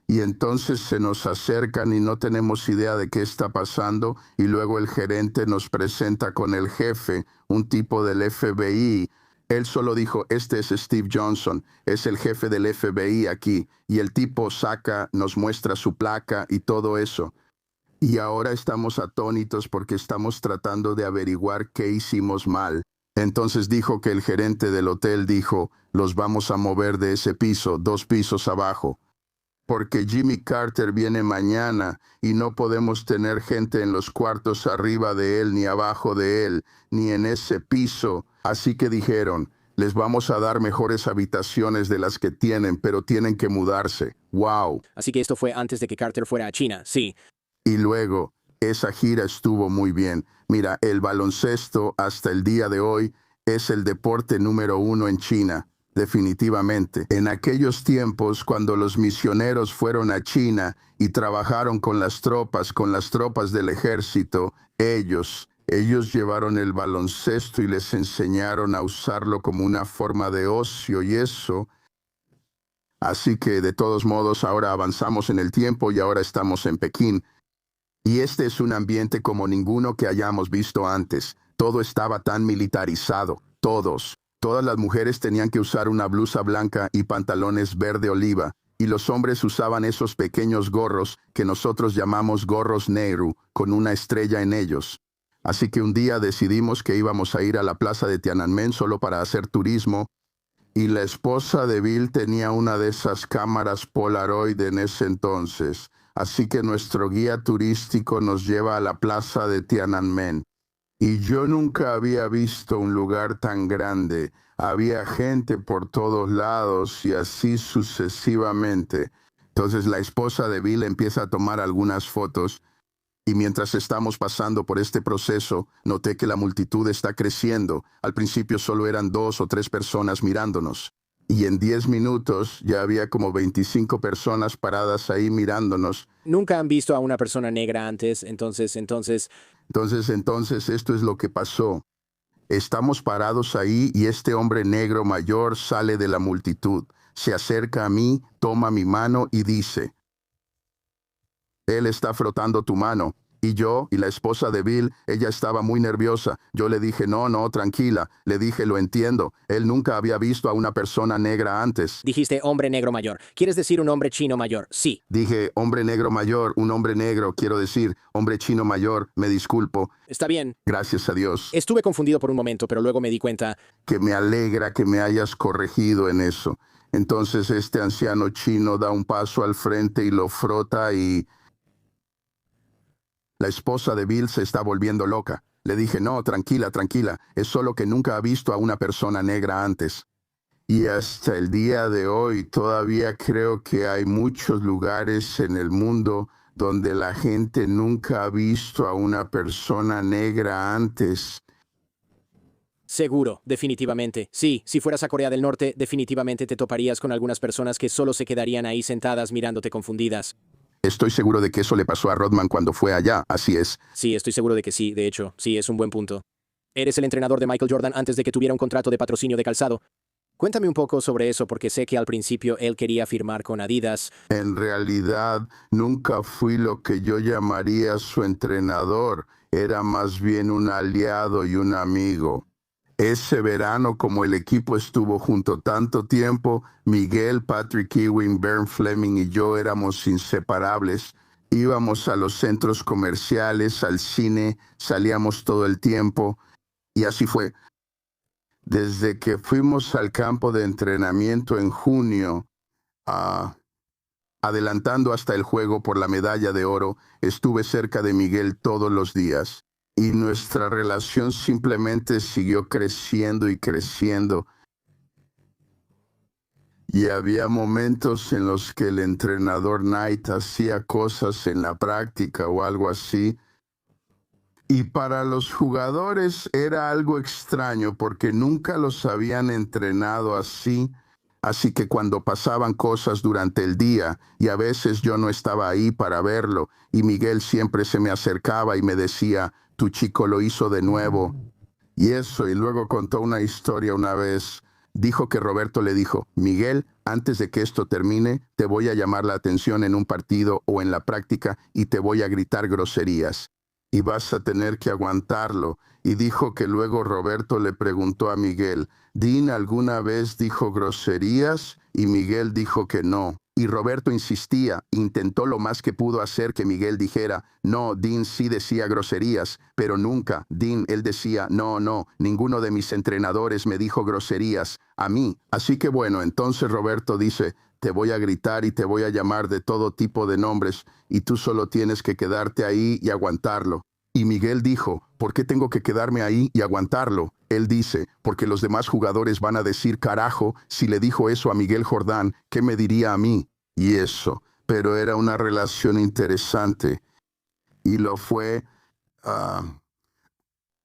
Speaker 2: Y entonces se nos acercan y no tenemos idea de qué está pasando y luego el gerente nos presenta con el jefe, un tipo del FBI. Él solo dijo, este es Steve Johnson, es el jefe del FBI aquí. Y el tipo nos muestra su placa y todo eso. Y ahora estamos atónitos porque estamos tratando de averiguar qué hicimos mal. Entonces dijo que el gerente del hotel dijo, los vamos a mover de ese piso, 2 pisos abajo. porque Jimmy Carter viene mañana y no podemos tener gente en los cuartos arriba de él, ni abajo de él, ni en ese piso. Así que dijeron, les vamos a dar mejores habitaciones de las que tienen, pero tienen que mudarse. ¡Wow!
Speaker 1: Así que esto fue antes de que Carter fuera a China, sí.
Speaker 2: Y luego, esa gira estuvo muy bien. Mira, el baloncesto hasta el día de hoy es el deporte número 1 en China. Definitivamente. En aquellos tiempos, cuando los misioneros fueron a China y trabajaron con las tropas del ejército, ellos llevaron el baloncesto y les enseñaron a usarlo como una forma de ocio y eso. Así que, de todos modos, ahora avanzamos en el tiempo y ahora estamos en Pekín. Y este es un ambiente como ninguno que hayamos visto antes. Todo estaba tan militarizado. Todas las mujeres tenían que usar una blusa blanca y pantalones verde oliva, y los hombres usaban esos pequeños gorros que nosotros llamamos gorros Nehru, con una estrella en ellos. Así que un día decidimos que íbamos a ir a la plaza de Tiananmen solo para hacer turismo, y la esposa de Bill tenía una de esas cámaras Polaroid en ese entonces. Así que nuestro guía turístico nos lleva a la plaza de Tiananmen. Y yo nunca había visto un lugar tan grande. Había gente por todos lados y así sucesivamente. Entonces la esposa de Bill empieza a tomar algunas fotos y mientras estamos pasando por este proceso, noté que la multitud está creciendo. Al principio solo eran 2 o 3 personas mirándonos. Y en 10 minutos ya había como 25 personas paradas ahí mirándonos.
Speaker 1: Nunca han visto a una persona negra antes, entonces...
Speaker 2: Entonces, esto es lo que pasó. Estamos parados ahí y este hombre negro mayor sale de la multitud. Se acerca a mí, toma mi mano y dice, él está frotando tu mano. Y yo, y la esposa de Bill, ella estaba muy nerviosa. Yo le dije, no, tranquila. Le dije, lo entiendo. Él nunca había visto a una persona negra antes.
Speaker 1: Dijiste hombre negro mayor. ¿Quieres decir un hombre chino mayor? Sí.
Speaker 2: Dije, hombre negro mayor, un hombre negro, quiero decir, hombre chino mayor, me disculpo.
Speaker 1: Está bien.
Speaker 2: Gracias a Dios.
Speaker 1: Estuve confundido por un momento, pero luego me di cuenta.
Speaker 2: Que me alegra que me hayas corregido en eso. Entonces este anciano chino da un paso al frente y lo frota y... La esposa de Bill se está volviendo loca. Le dije, no, tranquila, es solo que nunca ha visto a una persona negra antes. Y hasta el día de hoy todavía creo que hay muchos lugares en el mundo donde la gente nunca ha visto a una persona negra antes.
Speaker 1: Seguro, definitivamente. Sí, si fueras a Corea del Norte, definitivamente te toparías con algunas personas que solo se quedarían ahí sentadas mirándote confundidas.
Speaker 2: Estoy seguro de que eso le pasó a Rodman cuando fue allá, así es.
Speaker 1: Sí, estoy seguro de que sí, de hecho, sí, es un buen punto. Eres el entrenador de Michael Jordan antes de que tuviera un contrato de patrocinio de calzado. Cuéntame un poco sobre eso porque sé que al principio él quería firmar con Adidas.
Speaker 2: En realidad, nunca fui lo que yo llamaría su entrenador. Era más bien un aliado y un amigo. Ese verano, como el equipo estuvo junto tanto tiempo, Miguel, Patrick Ewing, Bernd Fleming y yo éramos inseparables. Íbamos a los centros comerciales, al cine, salíamos todo el tiempo. Y así fue. Desde que fuimos al campo de entrenamiento en junio, adelantando hasta el juego por la medalla de oro, estuve cerca de Miguel todos los días. Y nuestra relación simplemente siguió creciendo y creciendo. Y había momentos en los que el entrenador Knight hacía cosas en la práctica o algo así. Y para los jugadores era algo extraño porque nunca los habían entrenado así. Así que cuando pasaban cosas durante el día, y a veces yo no estaba ahí para verlo, y Miguel siempre se me acercaba y me decía, tu chico lo hizo de nuevo. Y eso, y luego contó una historia una vez. Dijo que Roberto le dijo, Miguel, antes de que esto termine, te voy a llamar la atención en un partido o en la práctica y te voy a gritar groserías. Y vas a tener que aguantarlo. Y dijo que luego Roberto le preguntó a Miguel, ¿Dean alguna vez dijo groserías? Y Miguel dijo que no. Y Roberto insistía, intentó lo más que pudo hacer que Miguel dijera, no, Dean sí decía groserías, pero nunca, Dean, él decía, no, ninguno de mis entrenadores me dijo groserías, a mí. Así que bueno, entonces Roberto dice, te voy a gritar y te voy a llamar de todo tipo de nombres y tú solo tienes que quedarte ahí y aguantarlo. Y Miguel dijo, ¿por qué tengo que quedarme ahí y aguantarlo? Él dice, porque los demás jugadores van a decir, carajo, si le dijo eso a Miguel Jordán, ¿qué me diría a mí? Y eso, pero era una relación interesante. Y lo fue,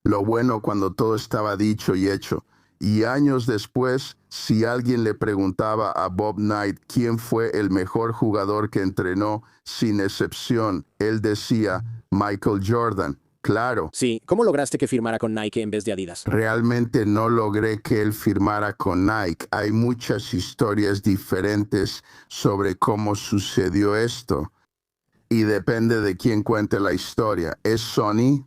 Speaker 2: lo bueno cuando todo estaba dicho y hecho. Y años después, si alguien le preguntaba a Bob Knight quién fue el mejor jugador que entrenó, sin excepción, él decía Michael Jordan. Claro,
Speaker 1: Sí, ¿cómo lograste que firmara con Nike en vez de Adidas?
Speaker 2: realmente no logré que él firmara con Nike. Hay muchas historias diferentes sobre cómo sucedió esto. Y depende de quién cuente la historia. ¿Es Sonny?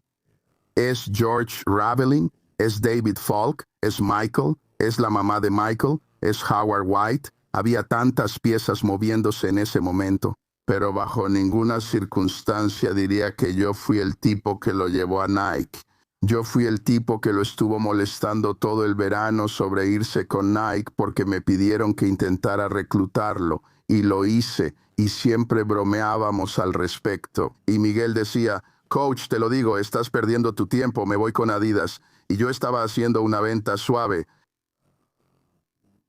Speaker 2: ¿Es George Raveling? ¿Es David Falk? ¿Es Michael? ¿Es la mamá de Michael? ¿Es Howard White? Había tantas piezas moviéndose en ese momento, pero bajo ninguna circunstancia diría que yo fui el tipo que lo llevó a Nike. Yo fui el tipo que lo estuvo molestando todo el verano sobre irse con Nike porque me pidieron que intentara reclutarlo, y lo hice, y siempre bromeábamos al respecto. Y Miguel decía, Coach, te lo digo, estás perdiendo tu tiempo, me voy con Adidas. Y yo estaba haciendo una venta suave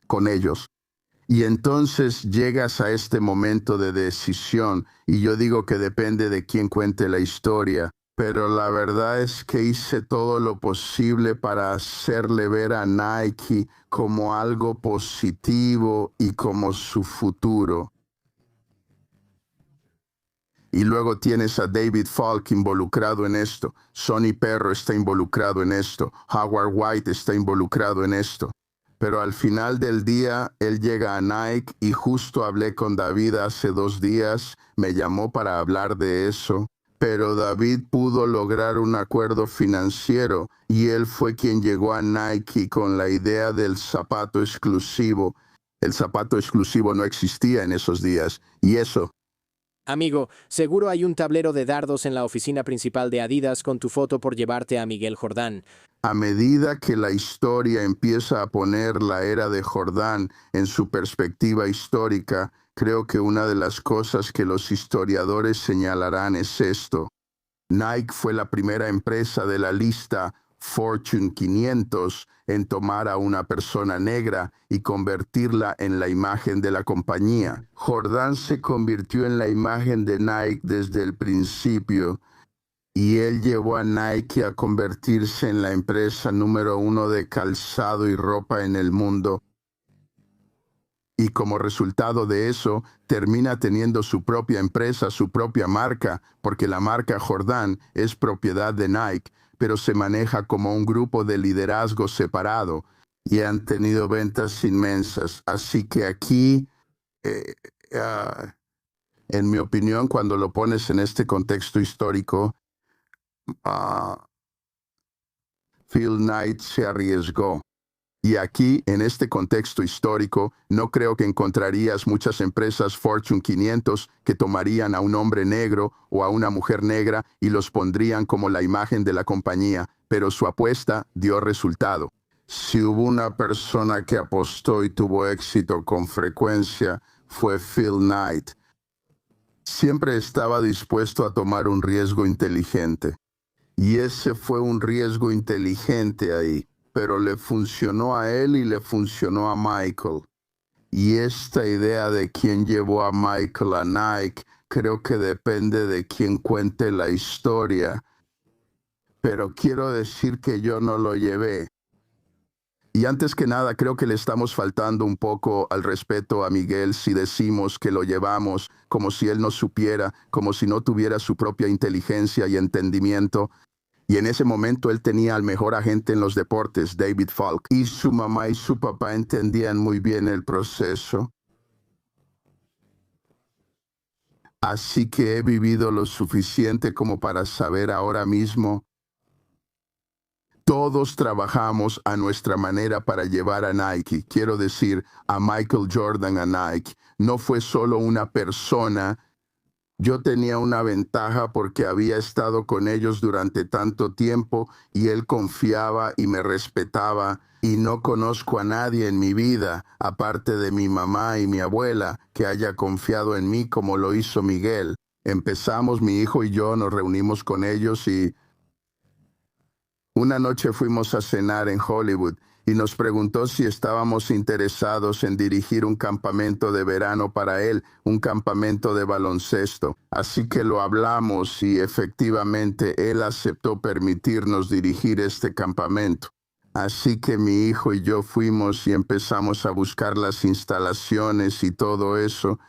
Speaker 2: con ellos. Y entonces llegas a este momento de decisión, y yo digo que depende de quién cuente la historia, pero la verdad es que hice todo lo posible para hacerle ver a Nike como algo positivo y como su futuro. Y luego tienes a David Falk involucrado en esto, Sonny Perro está involucrado en esto, Howard White está involucrado en esto. Pero al final del día, él llega a Nike y justo hablé con David hace 2 días, me llamó para hablar de eso. Pero David pudo lograr un acuerdo financiero y él fue quien llegó a Nike con la idea del zapato exclusivo. El zapato exclusivo no existía en esos días y eso.
Speaker 1: Amigo, seguro hay un tablero de dardos en la oficina principal de Adidas con tu foto por llevarte a Miguel Jordán.
Speaker 2: A medida que la historia empieza a poner la era de Jordán en su perspectiva histórica, creo que una de las cosas que los historiadores señalarán es esto. Nike fue la primera empresa de la lista Fortune 500 en tomar a una persona negra y convertirla en la imagen de la compañía. Jordán se convirtió en la imagen de Nike desde el principio, y él llevó a Nike a convertirse en la empresa número 1 de calzado y ropa en el mundo. Y como resultado de eso, termina teniendo su propia empresa, su propia marca, porque la marca Jordán es propiedad de Nike, pero se maneja como un grupo de liderazgo separado y han tenido ventas inmensas. Así que aquí, eh, ah, en mi opinión, cuando lo pones en este contexto histórico, ah, Phil Knight se arriesgó. Y aquí, en este contexto histórico, no creo que encontrarías muchas empresas Fortune 500 que tomarían a un hombre negro o a una mujer negra y los pondrían como la imagen de la compañía, pero su apuesta dio resultado. Si hubo una persona que apostó y tuvo éxito con frecuencia, fue Phil Knight. Siempre estaba dispuesto a tomar un riesgo inteligente. Y ese fue un riesgo inteligente ahí, pero le funcionó a él y le funcionó a Michael. Y esta idea de quién llevó a Michael a Nike, creo que depende de quién cuente la historia. Pero quiero decir que yo no lo llevé. Y antes que nada, creo que le estamos faltando un poco al respeto a Miguel si decimos que lo llevamos como si él no supiera, como si no tuviera su propia inteligencia y entendimiento. Y en ese momento él tenía al mejor agente en los deportes, David Falk, y su mamá y su papá entendían muy bien el proceso. Así que he vivido lo suficiente como para saber ahora mismo. Todos trabajamos a nuestra manera para llevar a Nike, quiero decir, a Michael Jordan a Nike. No fue solo una persona. Yo tenía una ventaja porque había estado con ellos durante tanto tiempo y él confiaba y me respetaba. Y no conozco a nadie en mi vida, aparte de mi mamá y mi abuela, que haya confiado en mí como lo hizo Miguel. Empezamos, mi hijo y yo nos reunimos con ellos y una noche fuimos a cenar en Hollywood y nos preguntó si estábamos interesados en dirigir un campamento de verano para él, un campamento de baloncesto. Así que lo hablamos y efectivamente él aceptó permitirnos dirigir este campamento. Así que mi hijo y yo fuimos y empezamos a buscar las instalaciones y todo eso,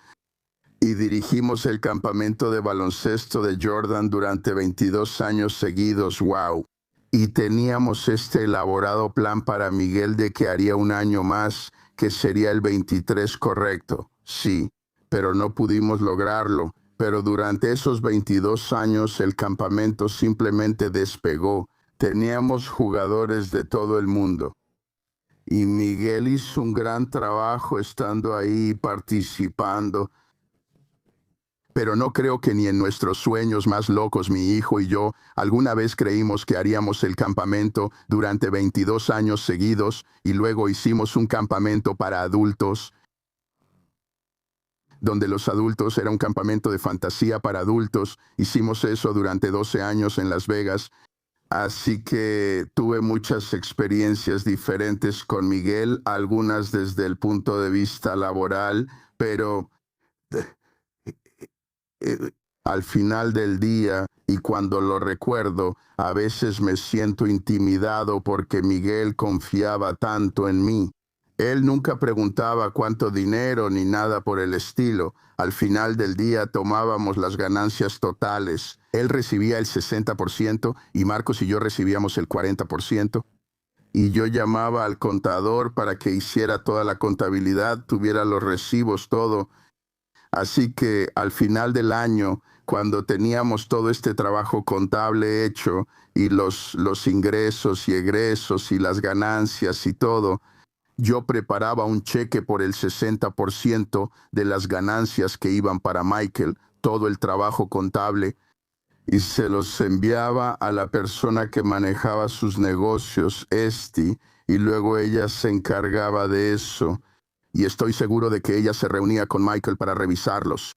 Speaker 2: y dirigimos el campamento de baloncesto de Jordan durante 22 años seguidos. ¡Wow! Y teníamos este elaborado plan para Miguel de que haría un año más, que sería el 23 correcto. Sí, pero no pudimos lograrlo. Pero durante esos 22 años el campamento simplemente despegó. Teníamos jugadores de todo el mundo. Y Miguel hizo un gran trabajo estando ahí participando. Pero no creo que ni en nuestros sueños más locos mi hijo y yo alguna vez creímos que haríamos el campamento durante 22 años seguidos y luego hicimos un campamento para adultos, donde los adultos era un campamento de fantasía para adultos. Hicimos eso durante 12 años en Las Vegas. Así que tuve muchas experiencias diferentes con Miguel, algunas desde el punto de vista laboral, pero al final del día, y cuando lo recuerdo, a veces me siento intimidado porque Miguel confiaba tanto en mí. Él nunca preguntaba cuánto dinero ni nada por el estilo. Al final del día tomábamos las ganancias totales. Él recibía el 60% y Marcos y yo recibíamos el 40%. Y yo llamaba al contador para que hiciera toda la contabilidad, tuviera los recibos, todo. Así que al final del año, cuando teníamos todo este trabajo contable hecho y los ingresos y egresos y las ganancias y todo, yo preparaba un cheque por el 60% de las ganancias que iban para Michael, todo el trabajo contable, y se los enviaba a la persona que manejaba sus negocios, y luego ella se encargaba de eso. Y estoy seguro de que ella se reunía con Michael para revisarlos.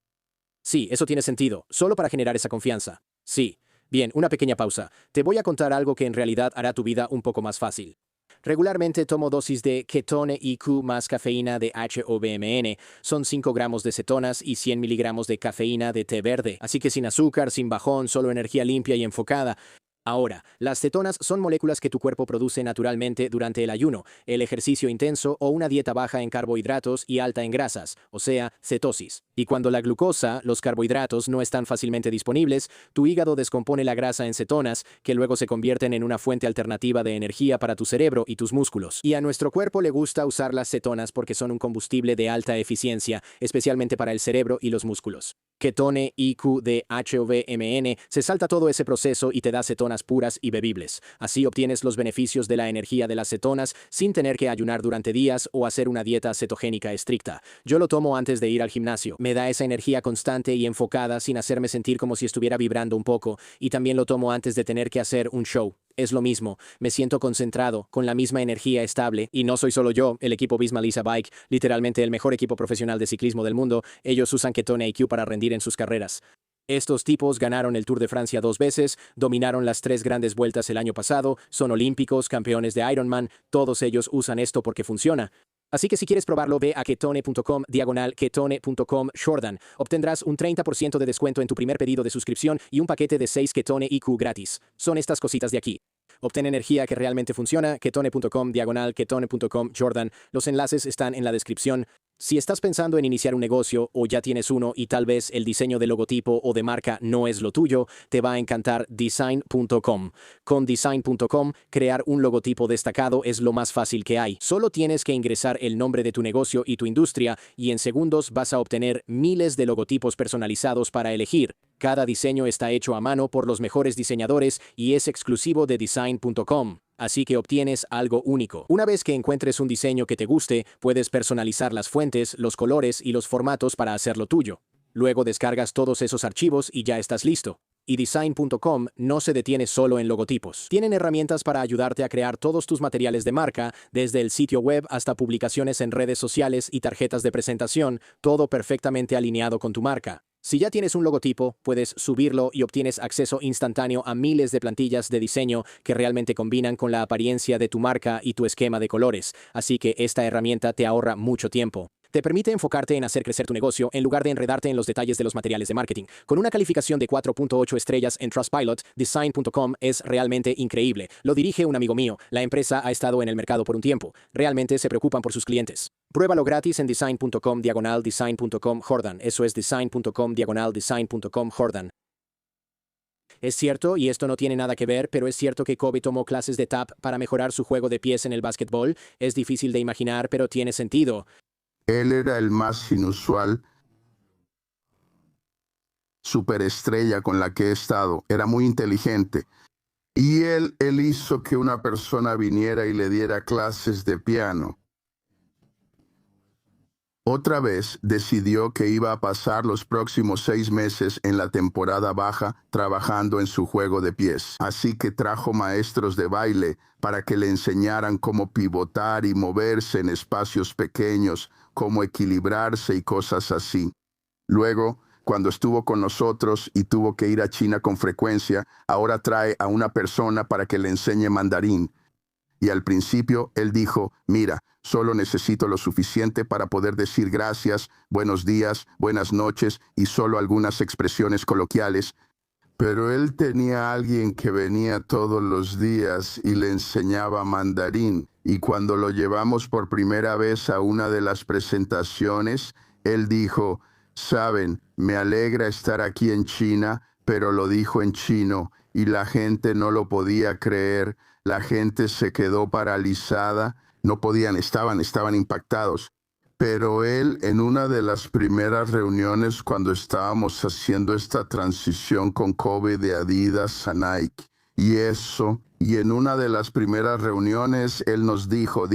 Speaker 1: Sí, eso tiene sentido, solo para generar esa confianza. Sí. Bien, una pequeña pausa. Te voy a contar algo que en realidad hará tu vida un poco más fácil. Regularmente tomo dosis de Ketone IQ más cafeína de HOVMN. Son 5 gramos de cetonas y 100 miligramos de cafeína de té verde. Así que sin azúcar, sin bajón, solo energía limpia y enfocada. Ahora, las cetonas son moléculas que tu cuerpo produce naturalmente durante el ayuno, el ejercicio intenso o una dieta baja en carbohidratos y alta en grasas, o sea, cetosis. Y cuando la glucosa, los carbohidratos, no están fácilmente disponibles, tu hígado descompone la grasa en cetonas, que luego se convierten en una fuente alternativa de energía para tu cerebro y tus músculos. Y a nuestro cuerpo le gusta usar las cetonas porque son un combustible de alta eficiencia, especialmente para el cerebro y los músculos. Ketone IQ de HOVMN se salta todo ese proceso y te da cetonas puras y bebibles. Así obtienes los beneficios de la energía de las cetonas sin tener que ayunar durante días o hacer una dieta cetogénica estricta. Yo lo tomo antes de ir al gimnasio. Me da esa energía constante y enfocada sin hacerme sentir como si estuviera vibrando un poco, y también lo tomo antes de tener que hacer un show. Es lo mismo, me siento concentrado, con la misma energía estable, y no soy solo yo, el equipo Visma-Lease Bike, literalmente el mejor equipo profesional de ciclismo del mundo, ellos usan Ketone IQ para rendir en sus carreras. Estos tipos ganaron el Tour de Francia 2 veces, dominaron las 3 grandes vueltas el año pasado, son olímpicos, campeones de Ironman, todos ellos usan esto porque funciona. Así que si quieres probarlo, ve a ketone.com/ketone.com Jordan. Obtendrás un 30% de descuento en tu primer pedido de suscripción y un paquete de 6 Ketone IQ gratis. Son estas cositas de aquí. Obtén energía que realmente funciona, ketone.com/ketone.com Jordan. Los enlaces están en la descripción. Si estás pensando en iniciar un negocio o ya tienes uno y tal vez el diseño de logotipo o de marca no es lo tuyo, te va a encantar Design.com. Con Design.com, crear un logotipo destacado es lo más fácil que hay. Solo tienes que ingresar el nombre de tu negocio y tu industria y en segundos vas a obtener miles de logotipos personalizados para elegir. Cada diseño está hecho a mano por los mejores diseñadores y es exclusivo de Design.com. Así que obtienes algo único. Una vez que encuentres un diseño que te guste, puedes personalizar las fuentes, los colores y los formatos para hacerlo tuyo. Luego descargas todos esos archivos y ya estás listo. Y Design.com no se detiene solo en logotipos. Tienen herramientas para ayudarte a crear todos tus materiales de marca, desde el sitio web hasta publicaciones en redes sociales y tarjetas de presentación, todo perfectamente alineado con tu marca. Si ya tienes un logotipo, puedes subirlo y obtienes acceso instantáneo a miles de plantillas de diseño que realmente combinan con la apariencia de tu marca y tu esquema de colores, así que esta herramienta te ahorra mucho tiempo. Te permite enfocarte en hacer crecer tu negocio en lugar de enredarte en los detalles de los materiales de marketing. Con una calificación de 4.8 estrellas en Trustpilot, Design.com es realmente increíble. Lo dirige un amigo mío. La empresa ha estado en el mercado por un tiempo. Realmente se preocupan por sus clientes. Pruébalo gratis en design.com/design.com Jordan. Eso es design.com/design.com Jordan. Es cierto, y esto no tiene nada que ver, pero es cierto que Kobe tomó clases de tap para mejorar su juego de pies en el básquetbol. Es difícil de imaginar, pero tiene sentido.
Speaker 2: Él era el más inusual superestrella con la que he estado. Era muy inteligente. Y él hizo que una persona viniera y le diera clases de piano. Otra vez decidió que iba a pasar los próximos 6 meses en la temporada baja trabajando en su juego de pies. Así que trajo maestros de baile para que le enseñaran cómo pivotar y moverse en espacios pequeños, cómo equilibrarse y cosas así. Luego, cuando estuvo con nosotros y tuvo que ir a China con frecuencia, ahora trae a una persona para que le enseñe mandarín. Y al principio él dijo, mira, solo necesito lo suficiente para poder decir gracias, buenos días, buenas noches y solo algunas expresiones coloquiales. Pero él tenía a alguien que venía todos los días y le enseñaba mandarín. Y cuando lo llevamos por primera vez a una de las presentaciones, él dijo, saben, me alegra estar aquí en China, pero lo dijo en chino y la gente no lo podía creer. La gente se quedó paralizada, no podían, estaban impactados. Pero él, en una de las primeras reuniones cuando estábamos haciendo esta transición con Kobe de Adidas a Nike, y en una de las primeras reuniones él nos dijo,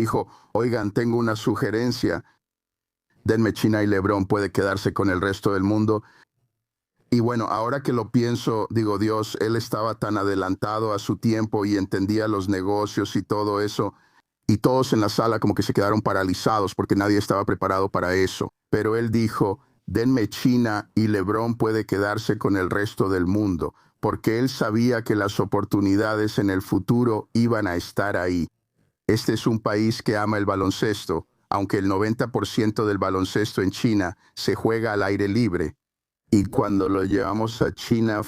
Speaker 2: oigan, tengo una sugerencia, denme China y LeBron puede quedarse con el resto del mundo. Y bueno, ahora que lo pienso, digo, Dios, él estaba tan adelantado a su tiempo y entendía los negocios y todo eso. Y todos en la sala como que se quedaron paralizados porque nadie estaba preparado para eso. Pero él dijo, denme China y LeBron puede quedarse con el resto del mundo, porque él sabía que las oportunidades en el futuro iban a estar ahí. Este es un país que ama el baloncesto, aunque el 90% del baloncesto en China se juega al aire libre. Y cuando lo llevamos a China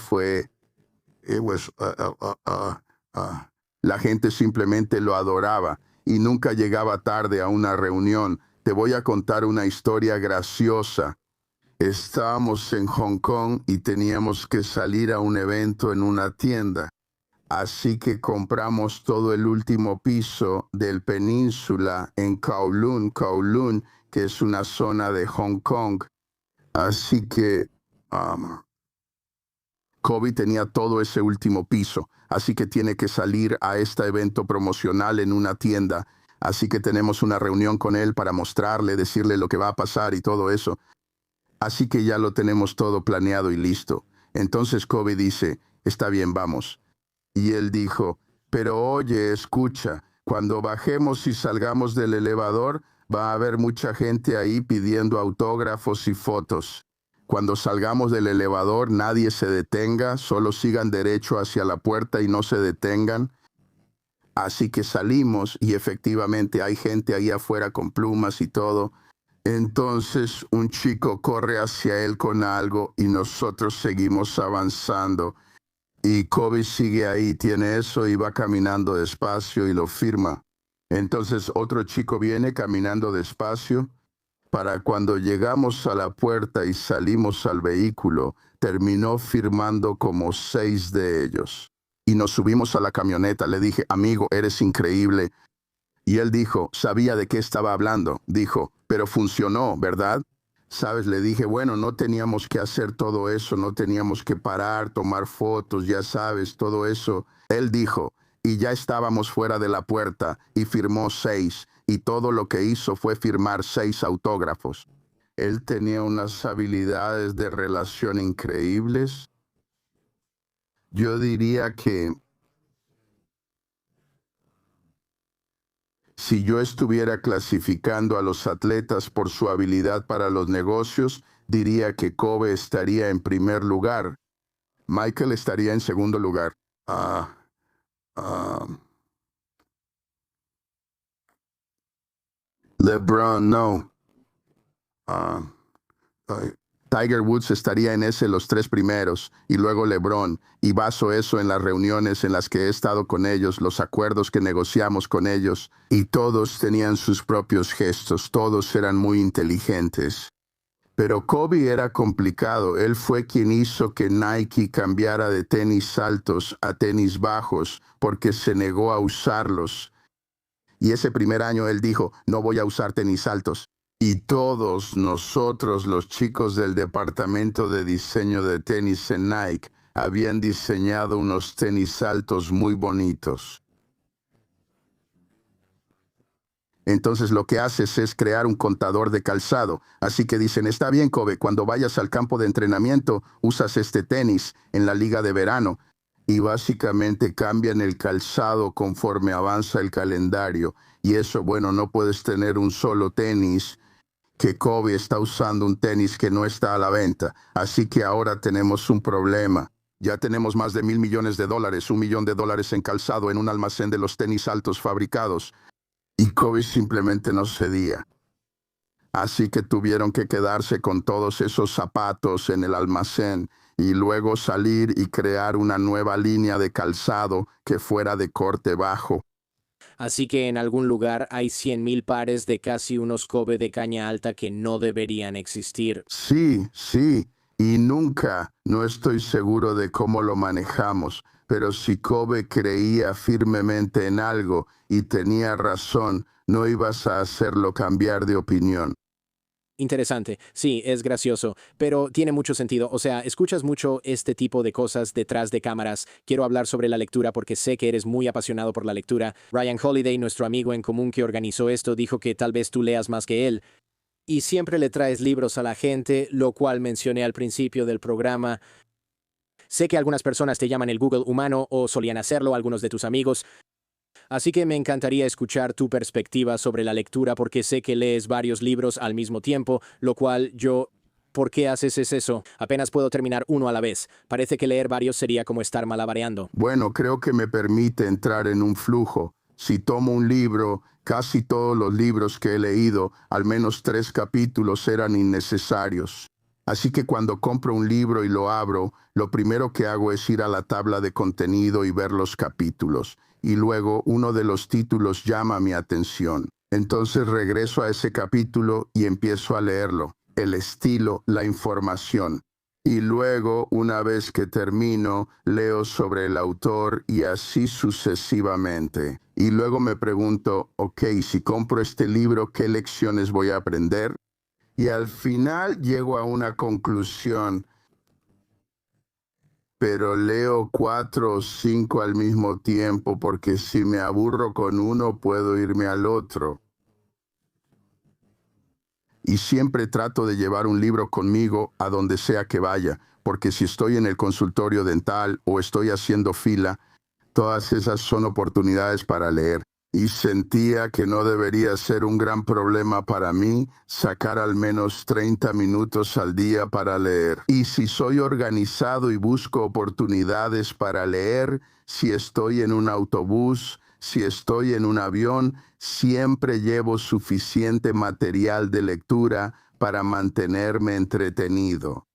Speaker 2: la gente simplemente lo adoraba y nunca llegaba tarde a una reunión. Te voy a contar una historia graciosa. Estábamos en Hong Kong y teníamos que salir a un evento en una tienda. Así que compramos todo el último piso del península en Kowloon, que es una zona de Hong Kong. Así que Kobe tenía todo ese último piso, así que tiene que salir a este evento promocional en una tienda. Así que tenemos una reunión con él para mostrarle, decirle lo que va a pasar y todo eso. Así que ya lo tenemos todo planeado y listo. Entonces Kobe dice, está bien, vamos. Y él dijo, pero oye, escucha, cuando bajemos y salgamos del elevador, va a haber mucha gente ahí pidiendo autógrafos y fotos. Cuando salgamos del elevador, nadie se detenga, solo sigan derecho hacia la puerta y no se detengan. Así que salimos y efectivamente hay gente ahí afuera con plumas y todo. Entonces un chico corre hacia él con algo y nosotros seguimos avanzando. Y Kobe sigue ahí, tiene eso y va caminando despacio y lo firma. Entonces otro chico viene caminando despacio. Para cuando llegamos a la puerta y salimos al vehículo, terminó firmando como 6 de ellos. Y nos subimos a la camioneta. Le dije, amigo, eres increíble. Y él dijo, sabía de qué estaba hablando. Dijo, pero funcionó, ¿verdad? Sabes, le dije, bueno, no teníamos que hacer todo eso, no teníamos que parar, tomar fotos, ya sabes, todo eso. Él dijo, y ya estábamos fuera de la puerta y firmó 6. Y todo lo que hizo fue firmar 6 autógrafos. Él tenía unas habilidades de relación increíbles. Yo diría que si yo estuviera clasificando a los atletas por su habilidad para los negocios, diría que Kobe estaría en primer lugar. Michael estaría en segundo lugar. Ah, ah, LeBron, no. Ah, ay. Tiger Woods estaría en ese los tres primeros, y luego LeBron, y baso eso en las reuniones en las que he estado con ellos, los acuerdos que negociamos con ellos, y todos tenían sus propios gestos, todos eran muy inteligentes. Pero Kobe era complicado, él fue quien hizo que Nike cambiara de tenis altos a tenis bajos, porque se negó a usarlos. Y ese primer año él dijo, no voy a usar tenis altos. Y todos nosotros, los chicos del departamento de diseño de tenis en Nike, habían diseñado unos tenis altos muy bonitos. Entonces lo que haces es crear un contador de calzado. Así que dicen, está bien, Kobe, cuando vayas al campo de entrenamiento, usas este tenis en la liga de verano. Y básicamente cambian el calzado conforme avanza el calendario. Y eso, bueno, no puedes tener un solo tenis que Kobe está usando un tenis que no está a la venta. Así que ahora tenemos un problema. Ya tenemos más de $1.000.000.000, $1 millón en calzado en un almacén de los tenis altos fabricados. Y Kobe simplemente no cedía. Así que tuvieron que quedarse con todos esos zapatos en el almacén y luego salir y crear una nueva línea de calzado que fuera de corte bajo.
Speaker 1: Así que en algún lugar hay 100.000 pares de casi unos Kobe de caña alta que no deberían existir.
Speaker 2: Sí, sí, y nunca, no estoy seguro de cómo lo manejamos, pero si Kobe creía firmemente en algo y tenía razón, no ibas a hacerlo cambiar de opinión.
Speaker 1: Interesante, sí, es gracioso, pero tiene mucho sentido. O sea, escuchas mucho este tipo de cosas detrás de cámaras. Quiero hablar sobre la lectura porque sé que eres muy apasionado por la lectura. Ryan Holiday, nuestro amigo en común que organizó esto, dijo que tal vez tú leas más que él. Y siempre le traes libros a la gente, lo cual mencioné al principio del programa. Sé que algunas personas te llaman el Google humano o solían hacerlo algunos de tus amigos. Así que me encantaría escuchar tu perspectiva sobre la lectura porque sé que lees varios libros al mismo tiempo, lo cual yo... ¿Por qué haces eso? Apenas puedo terminar uno a la vez. Parece que leer varios sería como estar malabareando.
Speaker 2: Bueno, creo que me permite entrar en un flujo. Si tomo un libro, casi todos los libros que he leído, al menos 3 capítulos eran innecesarios. Así que cuando compro un libro y lo abro, lo primero que hago es ir a la tabla de contenido y ver los capítulos. Y luego uno de los títulos llama mi atención. Entonces regreso a ese capítulo y empiezo a leerlo. El estilo, la información. Y luego, una vez que termino, leo sobre el autor y así sucesivamente. Y luego me pregunto, ok, si compro este libro, ¿qué lecciones voy a aprender? Y al final llego a una conclusión, pero leo 4 o 5 al mismo tiempo porque si me aburro con uno, puedo irme al otro. Y siempre trato de llevar un libro conmigo a donde sea que vaya, porque si estoy en el consultorio dental o estoy haciendo fila, todas esas son oportunidades para leer. Y sentía que no debería ser un gran problema para mí sacar al menos 30 minutos al día para leer. Y si soy organizado y busco oportunidades para leer, si estoy en un autobús, si estoy en un avión, siempre llevo suficiente material de lectura para mantenerme entretenido.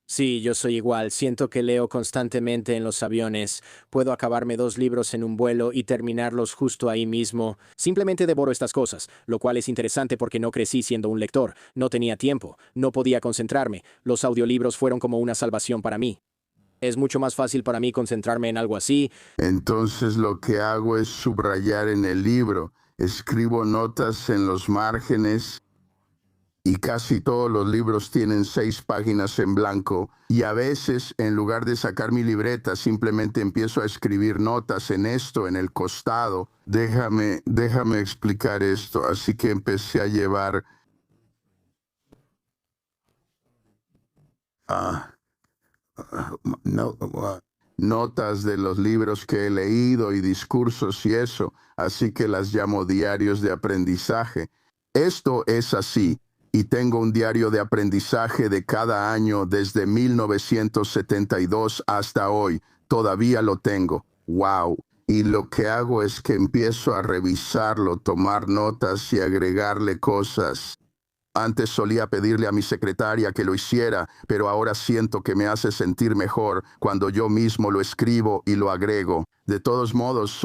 Speaker 1: Sí, yo soy igual. Siento que leo constantemente en los aviones. Puedo acabarme 2 libros en un vuelo y terminarlos justo ahí mismo. Simplemente devoro estas cosas, lo cual es interesante porque no crecí siendo un lector. No tenía tiempo, no podía concentrarme. Los audiolibros fueron como una salvación para mí. Es mucho más fácil para mí concentrarme en algo así.
Speaker 2: Entonces lo que hago es subrayar en el libro, escribo notas en los márgenes y casi todos los libros tienen 6 páginas en blanco y a veces en lugar de sacar mi libreta simplemente empiezo a escribir notas en esto, en el costado. Déjame explicar esto. Así que empecé a llevar... ah, no, notas de los libros que he leído y discursos y eso, así que las llamo diarios de aprendizaje. Esto es así, y tengo un diario de aprendizaje de cada año desde 1972 hasta hoy. Todavía lo tengo. ¡Wow! Y lo que hago es que empiezo a revisarlo, tomar notas y agregarle cosas. Antes solía pedirle a mi secretaria que lo hiciera, pero ahora siento que me hace sentir mejor cuando yo mismo lo escribo y lo agrego. De todos modos,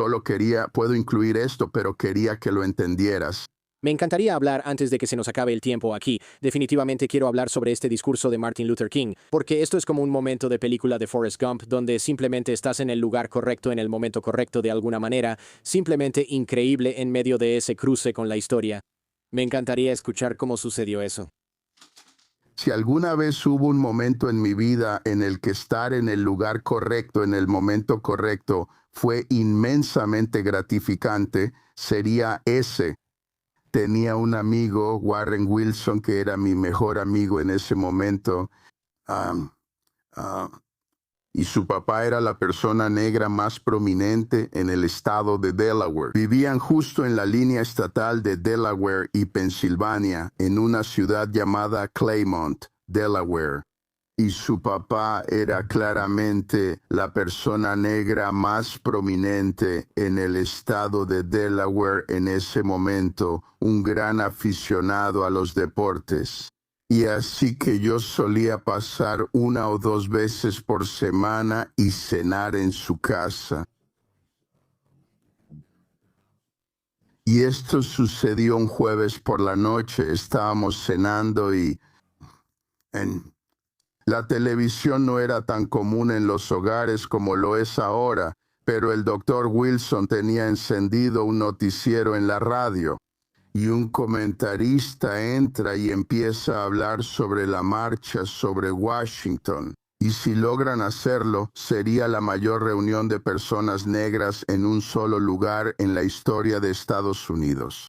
Speaker 2: puedo incluir esto, pero quería que lo entendieras.
Speaker 1: Me encantaría hablar antes de que se nos acabe el tiempo aquí. Definitivamente quiero hablar sobre este discurso de Martin Luther King, porque esto es como un momento de película de Forrest Gump, donde simplemente estás en el lugar correcto en el momento correcto de alguna manera, simplemente increíble en medio de ese cruce con la historia. Me encantaría escuchar cómo sucedió eso.
Speaker 2: Si alguna vez hubo un momento en mi vida en el que estar en el lugar correcto, en el momento correcto, fue inmensamente gratificante, sería ese. Tenía un amigo, Warren Wilson, que era mi mejor amigo en ese momento, um, uh, y su papá era la persona negra más prominente en el estado de Delaware. Vivían justo en la línea estatal de Delaware y Pensilvania, en una ciudad llamada Claymont, Delaware. Y su papá era claramente la persona negra más prominente en el estado de Delaware en ese momento, un gran aficionado a los deportes. Y así que yo solía pasar 1 o 2 veces por semana y cenar en su casa. Y esto sucedió un jueves por la noche. Estábamos cenando y la televisión no era tan común en los hogares como lo es ahora, pero el doctor Wilson tenía encendido un noticiero en la radio. Y un comentarista entra y empieza a hablar sobre la marcha sobre Washington. Y si logran hacerlo, sería la mayor reunión de personas negras en un solo lugar en la historia de Estados Unidos.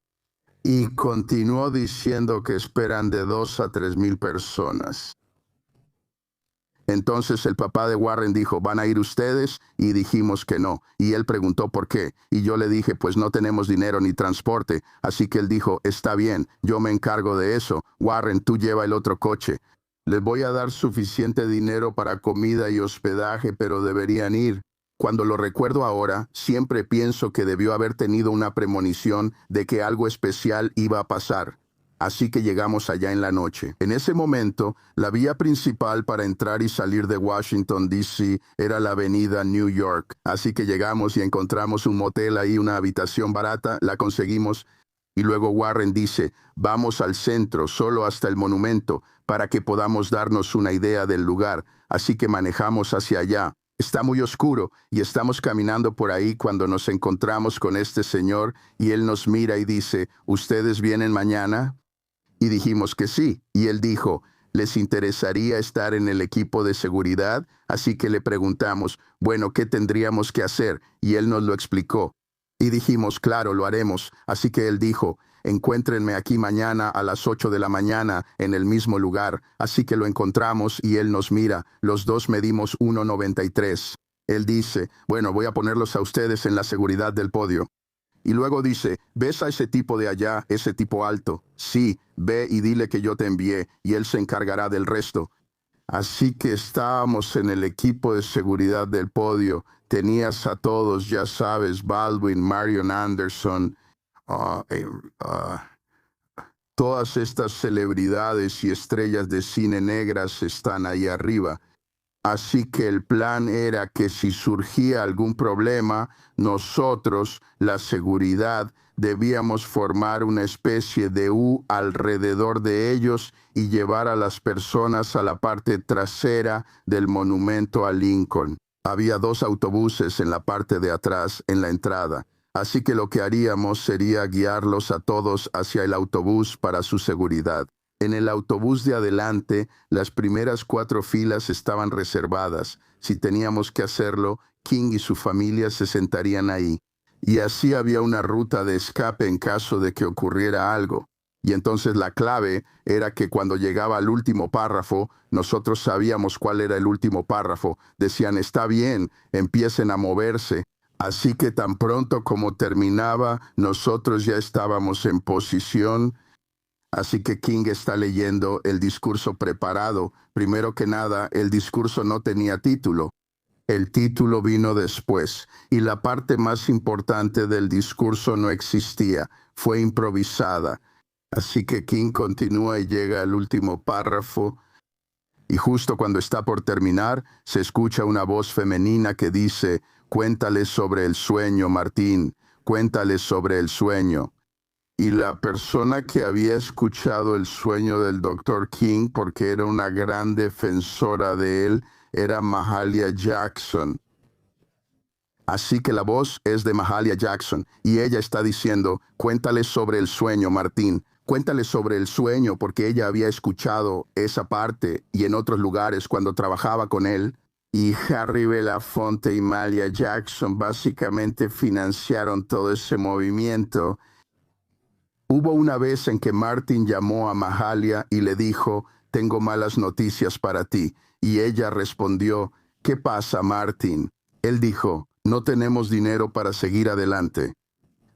Speaker 2: Y continuó diciendo que esperan de 2 a 3 mil personas. Entonces el papá de Warren dijo, ¿van a ir ustedes? Y dijimos que no. Y él preguntó por qué. Y yo le dije, pues no tenemos dinero ni transporte. Así que él dijo, está bien, yo me encargo de eso. Warren, tú lleva el otro coche. Les voy a dar suficiente dinero para comida y hospedaje, pero deberían ir. Cuando lo recuerdo ahora, siempre pienso que debió haber tenido una premonición de que algo especial iba a pasar. Así que llegamos allá en la noche. En ese momento, la vía principal para entrar y salir de Washington, D.C. era la avenida New York. Así que llegamos y encontramos un motel ahí, una habitación barata, la conseguimos. Y luego Warren dice, vamos al centro, solo hasta el monumento, para que podamos darnos una idea del lugar. Así que manejamos hacia allá. Está muy oscuro y estamos caminando por ahí cuando nos encontramos con este señor y él nos mira y dice, ¿ustedes vienen mañana? Y dijimos que sí, y él dijo, ¿les interesaría estar en el equipo de seguridad? Así que le preguntamos, bueno, ¿qué tendríamos que hacer? Y él nos lo explicó. Y dijimos, claro, lo haremos. Así que él dijo, encuéntrenme aquí mañana a las 8 de la mañana en el mismo lugar. Así que lo encontramos y él nos mira. Los dos medimos 1,93. Él dice, bueno, voy a ponerlos a ustedes en la seguridad del podio. Y luego dice, ¿ves a ese tipo de allá, ese tipo alto? Sí, ve y dile que yo te envié, y él se encargará del resto. Así que estábamos en el equipo de seguridad del podio. Tenías a todos, ya sabes, Baldwin, Marion Anderson, todas estas celebridades y estrellas de cine negras están ahí arriba. Así que el plan era que si surgía algún problema, nosotros, la seguridad, debíamos formar una especie de U alrededor de ellos y llevar a las personas a la parte trasera del monumento a Lincoln. Había 2 autobuses en la parte de atrás, en la entrada. Así que lo que haríamos sería guiarlos a todos hacia el autobús para su seguridad. En el autobús de adelante, las primeras 4 filas estaban reservadas. Si teníamos que hacerlo, King y su familia se sentarían ahí. Y así había una ruta de escape en caso de que ocurriera algo. Y entonces la clave era que cuando llegaba al último párrafo, nosotros sabíamos cuál era el último párrafo. Decían, está bien, empiecen a moverse. Así que tan pronto como terminaba, nosotros ya estábamos en posición. Así que King está leyendo el discurso preparado. Primero que nada, el discurso no tenía título. El título vino después, y la parte más importante del discurso no existía, fue improvisada. Así que King continúa y llega al último párrafo, y justo cuando está por terminar, se escucha una voz femenina que dice, cuéntale sobre el sueño, Martín, cuéntale sobre el sueño. Y la persona que había escuchado el sueño del Dr. King, porque era una gran defensora de él, era Mahalia Jackson. Así que la voz es de Mahalia Jackson, y ella está diciendo, cuéntale sobre el sueño, Martín. Cuéntale sobre el sueño, porque ella había escuchado esa parte y en otros lugares cuando trabajaba con él. Y Harry Belafonte y Mahalia Jackson básicamente financiaron todo ese movimiento. Hubo una vez en que Martin llamó a Mahalia y le dijo, tengo malas noticias para ti. Y ella respondió, ¿qué pasa, Martin? Él dijo, no tenemos dinero para seguir adelante.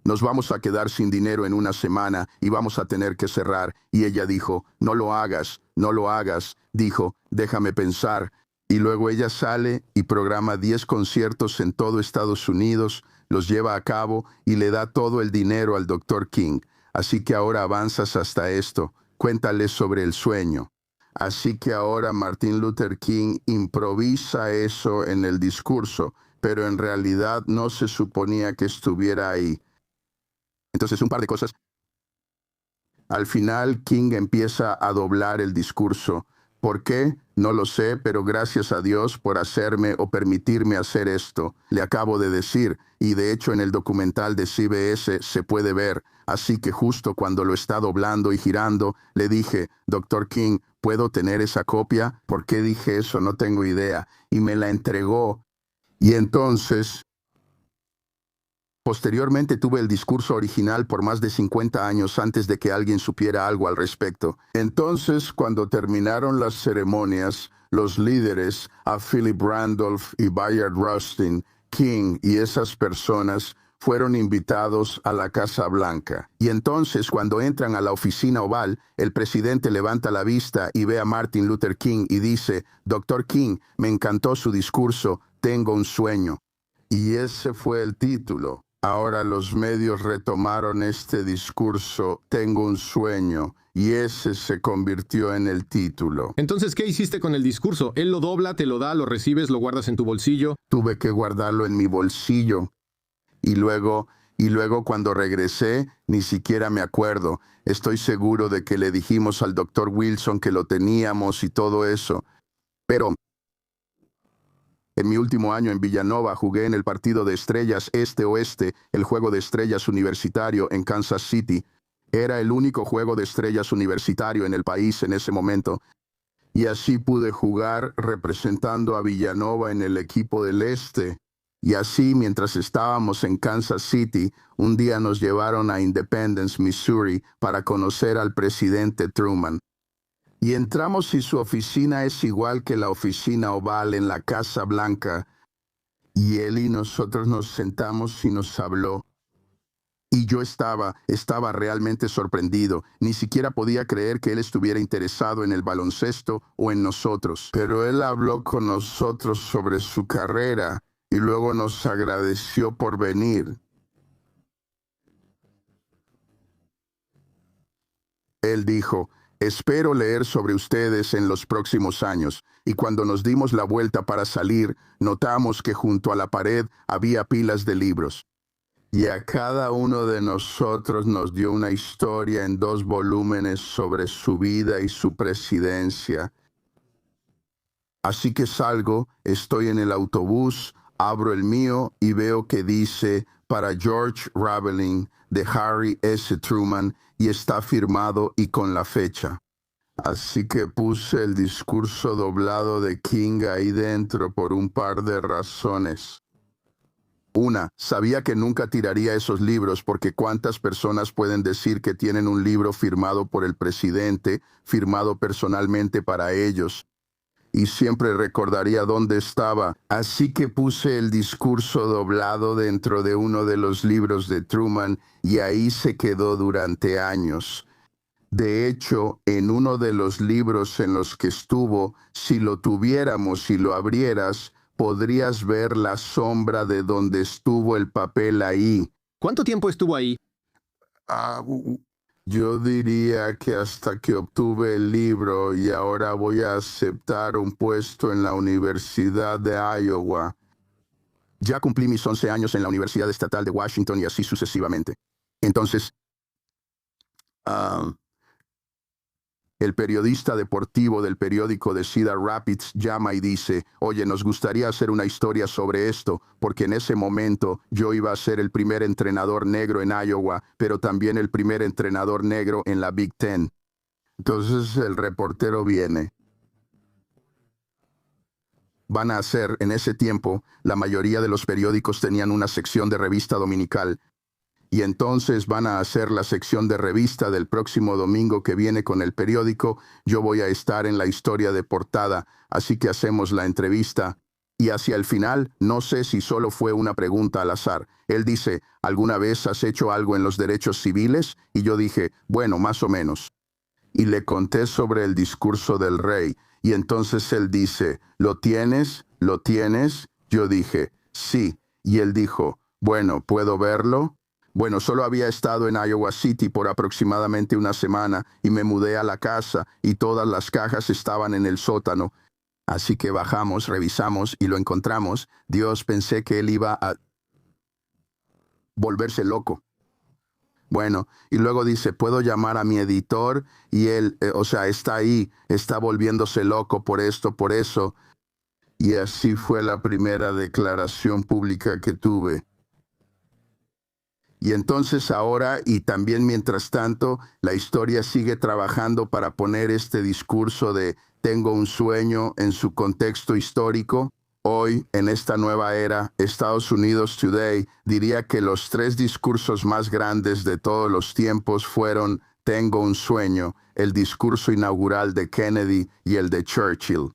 Speaker 2: Nos vamos a quedar sin dinero en una semana y vamos a tener que cerrar. Y ella dijo, no lo hagas, no lo hagas. Dijo, déjame pensar. Y luego ella sale y programa 10 conciertos en todo Estados Unidos, los lleva a cabo y le da todo el dinero al Dr. King. Así que ahora avanzas hasta esto. Cuéntale sobre el sueño. Así que ahora Martin Luther King improvisa eso en el discurso, pero en realidad no se suponía que estuviera ahí. Entonces, un par de cosas. Al final, King empieza a doblar el discurso. ¿Por qué? No lo sé, pero gracias a Dios por hacerme o permitirme hacer esto. Le acabo de decir, y de hecho en el documental de CBS se puede ver. Así que justo cuando lo está doblando y girando, le dije, Dr. King, ¿puedo tener esa copia? ¿Por qué dije eso? No tengo idea. Y me la entregó. Y entonces, posteriormente tuve el discurso original por más de 50 años antes de que alguien supiera algo al respecto. Entonces, cuando terminaron las ceremonias, los líderes, a Philip Randolph y Bayard Rustin, King y esas personas, fueron invitados a la Casa Blanca. Y entonces, cuando entran a la oficina oval, el presidente levanta la vista y ve a Martin Luther King y dice, Dr. King, me encantó su discurso, tengo un sueño. Y ese fue el título. Ahora los medios retomaron este discurso, tengo un sueño, y ese se convirtió en el título.
Speaker 3: Entonces, ¿qué hiciste con el discurso? Él lo dobla, te lo da, lo recibes, lo guardas en tu bolsillo.
Speaker 2: Tuve que guardarlo en mi bolsillo. Y luego cuando regresé, ni siquiera me acuerdo. Estoy seguro de que le dijimos al Dr. Wilson que lo teníamos y todo eso. Pero en mi último año en Villanova jugué en el partido de estrellas este-oeste, el juego de estrellas universitario en Kansas City. Era el único juego de estrellas universitario en el país en ese momento. Y así pude jugar representando a Villanova en el equipo del este. Y así, mientras estábamos en Kansas City, un día nos llevaron a Independence, Missouri, para conocer al presidente Truman. Y entramos y su oficina es igual que la oficina oval en la Casa Blanca. Y él y nosotros nos sentamos y nos habló. Y yo estaba realmente sorprendido. Ni siquiera podía creer que él estuviera interesado en el baloncesto o en nosotros. Pero él habló con nosotros sobre su carrera y luego nos agradeció por venir. Él dijo, espero leer sobre ustedes en los próximos años. Y cuando nos dimos la vuelta para salir, notamos que junto a la pared había pilas de libros. Y a cada uno de nosotros nos dio una historia en 2 volúmenes sobre su vida y su presidencia. Así que salgo, estoy en el autobús, abro el mío y veo que dice para George Raveling de Harry S. Truman y está firmado y con la fecha. Así que puse el discurso doblado de King ahí dentro por un par de razones. Sabía que nunca tiraría esos libros porque cuántas personas pueden decir que tienen un libro firmado por el presidente, firmado personalmente para ellos, y siempre recordaría dónde estaba. Así que puse el discurso doblado dentro de uno de los libros de Truman y ahí se quedó durante años. De hecho, en uno de los libros en los que estuvo, si lo tuviéramos y lo abrieras, podrías ver la sombra de donde estuvo el papel ahí.
Speaker 3: ¿Cuánto tiempo estuvo ahí?
Speaker 2: Yo diría que hasta que obtuve el libro y ahora voy a aceptar un puesto en la Universidad de Iowa. Ya cumplí mis 11 años en la Universidad Estatal de Washington y así sucesivamente. Entonces, el periodista deportivo del periódico de Cedar Rapids llama y dice, oye, nos gustaría hacer una historia sobre esto, porque en ese momento yo iba a ser el primer entrenador negro en Iowa, pero también el primer entrenador negro en la Big Ten. Entonces el reportero viene. Van a hacer, en ese tiempo, la mayoría de los periódicos tenían una sección de revista dominical, y entonces van a hacer la sección de revista del próximo domingo que viene con el periódico. Yo voy a estar en la historia de portada, así que hacemos la entrevista. Y hacia el final, no sé si solo fue una pregunta al azar. Él dice, ¿alguna vez has hecho algo en los derechos civiles? Y yo dije, bueno, más o menos. Y le conté sobre el discurso del rey. Y entonces él dice, ¿lo tienes? ¿Lo tienes? Yo dije, sí. Y él dijo, bueno, ¿puedo verlo? Bueno, solo había estado en Iowa City por aproximadamente una semana y me mudé a la casa y todas las cajas estaban en el sótano. Así que bajamos, revisamos y lo encontramos. Dios, pensé que él iba a volverse loco. Bueno, y luego dice, ¿puedo llamar a mi editor? Y él, está ahí, está volviéndose loco por esto, por eso. Y así fue la primera declaración pública que tuve. Y entonces ahora, y también mientras tanto, la historia sigue trabajando para poner este discurso de tengo un sueño en su contexto histórico. Hoy, en esta nueva era, Estados Unidos Today diría que los 3 discursos más grandes de todos los tiempos fueron Tengo un sueño, el discurso inaugural de Kennedy y el de Churchill.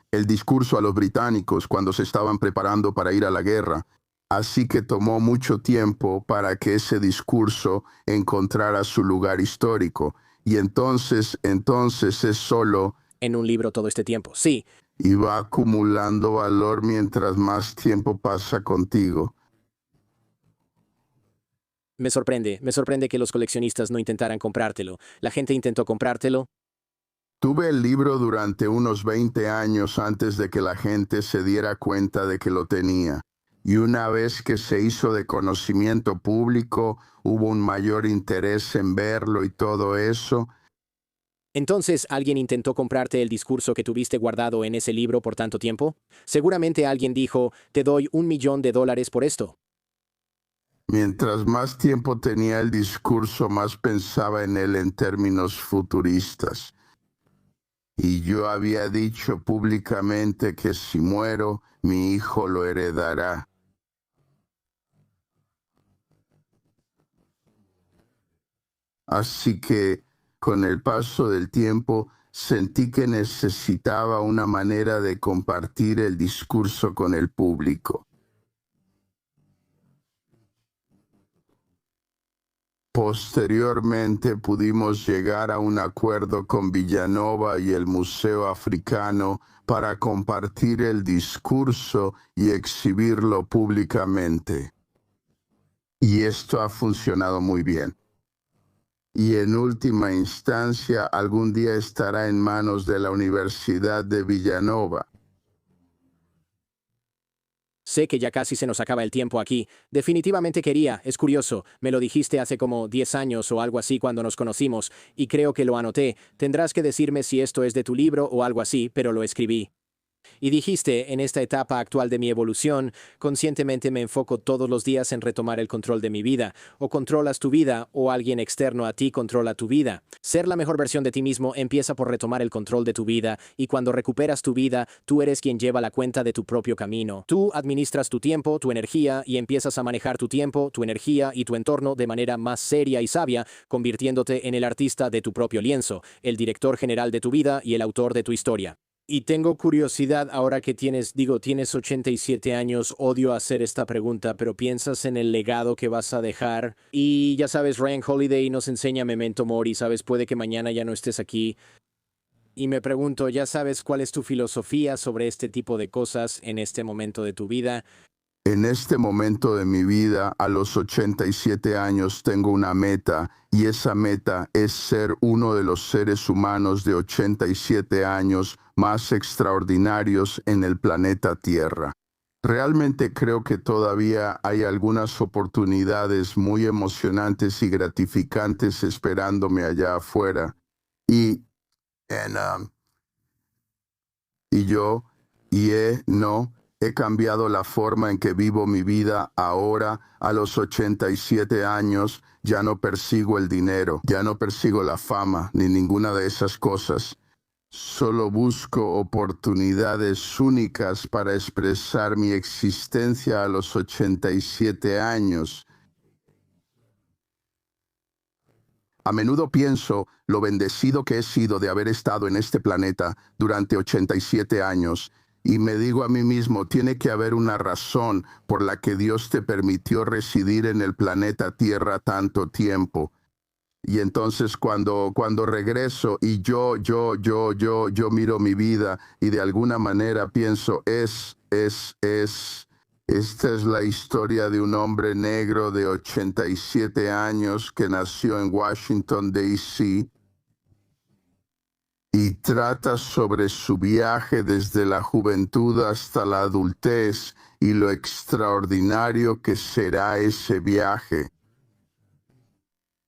Speaker 2: El discurso a los británicos cuando se estaban preparando para ir a la guerra. Así que tomó mucho tiempo para que ese discurso encontrara su lugar histórico. Y entonces es solo...
Speaker 1: En un libro todo este tiempo, sí.
Speaker 2: Y va acumulando valor mientras más tiempo pasa contigo.
Speaker 1: Me sorprende que los coleccionistas no intentaran comprártelo. La gente intentó comprártelo.
Speaker 2: Tuve el libro durante unos 20 años antes de que la gente se diera cuenta de que lo tenía. Y una vez que se hizo de conocimiento público, hubo un mayor interés en verlo y todo eso.
Speaker 1: Entonces, ¿alguien intentó comprarte el discurso que tuviste guardado en ese libro por tanto tiempo? Seguramente alguien dijo, te doy $1 millón por esto.
Speaker 2: Mientras más tiempo tenía el discurso, más pensaba en él en términos futuristas. Y yo había dicho públicamente que si muero, mi hijo lo heredará. Así que, con el paso del tiempo, sentí que necesitaba una manera de compartir el discurso con el público. Posteriormente pudimos llegar a un acuerdo con Villanova y el Museo Africano para compartir el discurso y exhibirlo públicamente. Y esto ha funcionado muy bien. Y en última instancia, algún día estará en manos de la Universidad de Villanova.
Speaker 1: Sé que ya casi se nos acaba el tiempo aquí. Definitivamente es curioso, me lo dijiste hace como 10 años o algo así cuando nos conocimos, y creo que lo anoté. Tendrás que decirme si esto es de tu libro o algo así, pero lo escribí. Y dijiste, en esta etapa actual de mi evolución, conscientemente me enfoco todos los días en retomar el control de mi vida, o controlas tu vida, o alguien externo a ti controla tu vida. Ser la mejor versión de ti mismo empieza por retomar el control de tu vida, y cuando recuperas tu vida, tú eres quien lleva la cuenta de tu propio camino. Tú administras tu tiempo, tu energía, y empiezas a manejar tu tiempo, tu energía y tu entorno de manera más seria y sabia, convirtiéndote en el artista de tu propio lienzo, el director general de tu vida y el autor de tu historia. Y tengo curiosidad ahora que tienes 87 años, odio hacer esta pregunta, pero piensas en el legado que vas a dejar. Y ya sabes, Ryan Holiday nos enseña Memento Mori, sabes, puede que mañana ya no estés aquí. Y me pregunto, ya sabes cuál es tu filosofía sobre este tipo de cosas en este momento de tu vida.
Speaker 2: En este momento de mi vida, a los 87 años, tengo una meta, y esa meta es ser uno de los seres humanos de 87 años más extraordinarios en el planeta Tierra. Realmente creo que todavía hay algunas oportunidades muy emocionantes y gratificantes esperándome allá afuera. Y, no. He cambiado la forma en que vivo mi vida ahora, a los 87 años. Ya no persigo el dinero, ya no persigo la fama, ni ninguna de esas cosas. Solo busco oportunidades únicas para expresar mi existencia a los 87 años. A menudo pienso lo bendecido que he sido de haber estado en este planeta durante 87 años. Y me digo a mí mismo, tiene que haber una razón por la que Dios te permitió residir en el planeta Tierra tanto tiempo. Y entonces cuando regreso y yo miro mi vida y de alguna manera pienso, esta es la historia de un hombre negro de 87 años que nació en Washington, D.C., y trata sobre su viaje desde la juventud hasta la adultez y lo extraordinario que será ese viaje.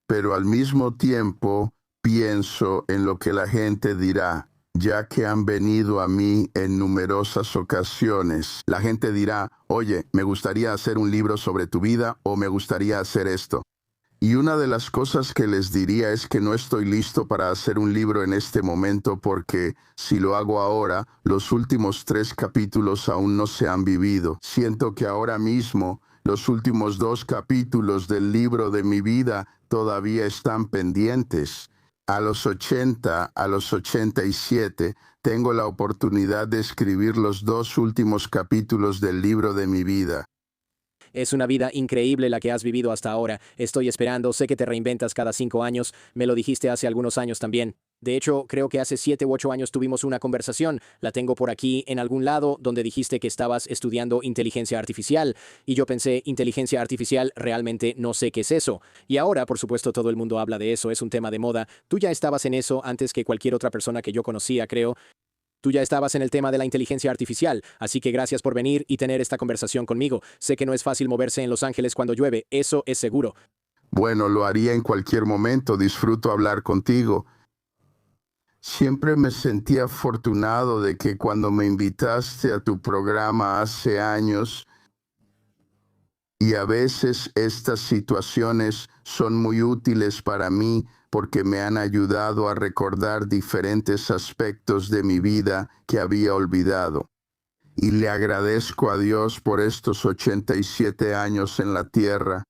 Speaker 2: Pero al mismo tiempo pienso en lo que la gente dirá, ya que han venido a mí en numerosas ocasiones. La gente dirá, oye, me gustaría hacer un libro sobre tu vida o me gustaría hacer esto. Y una de las cosas que les diría es que no estoy listo para hacer un libro en este momento porque si lo hago ahora, los últimos 3 capítulos aún no se han vivido. Siento que ahora mismo los últimos 2 capítulos del libro de mi vida todavía están pendientes. A los 80, a los 87, tengo la oportunidad de escribir los 2 últimos capítulos del libro de mi vida.
Speaker 1: Es una vida increíble la que has vivido hasta ahora. Estoy esperando, sé que te reinventas cada 5 años, me lo dijiste hace algunos años también. De hecho, creo que hace 7 u 8 años tuvimos una conversación, la tengo por aquí en algún lado, donde dijiste que estabas estudiando inteligencia artificial, y yo pensé, inteligencia artificial, realmente no sé qué es eso. Y ahora, por supuesto, todo el mundo habla de eso, es un tema de moda. Tú ya estabas en eso antes que cualquier otra persona que yo conocía, creo. Tú ya estabas en el tema de la inteligencia artificial, así que gracias por venir y tener esta conversación conmigo. Sé que no es fácil moverse en Los Ángeles cuando llueve, eso es seguro.
Speaker 2: Bueno, lo haría en cualquier momento, disfruto hablar contigo. Siempre me sentí afortunado de que cuando me invitaste a tu programa hace años, y a veces estas situaciones son muy útiles para mí porque me han ayudado a recordar diferentes aspectos de mi vida que había olvidado. Y le agradezco a Dios por estos 87 años en la tierra,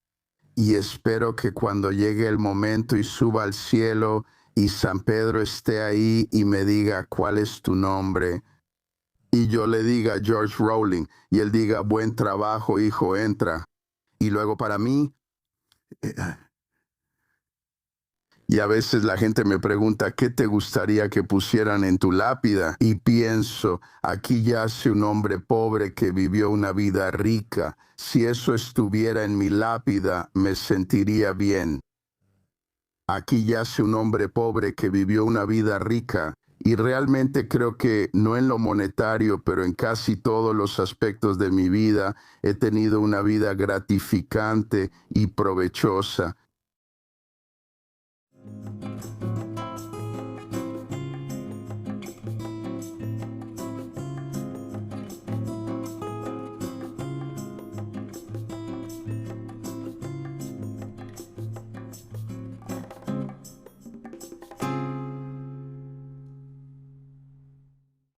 Speaker 2: y espero que cuando llegue el momento y suba al cielo y San Pedro esté ahí y me diga cuál es tu nombre, y yo le diga George Rowling, y él diga buen trabajo, hijo, entra. Y luego para mí, y a veces la gente me pregunta, ¿qué te gustaría que pusieran en tu lápida? Y pienso, aquí yace un hombre pobre que vivió una vida rica. Si eso estuviera en mi lápida, me sentiría bien. Aquí yace un hombre pobre que vivió una vida rica. Y realmente creo que no en lo monetario, pero en casi todos los aspectos de mi vida he tenido una vida gratificante y provechosa.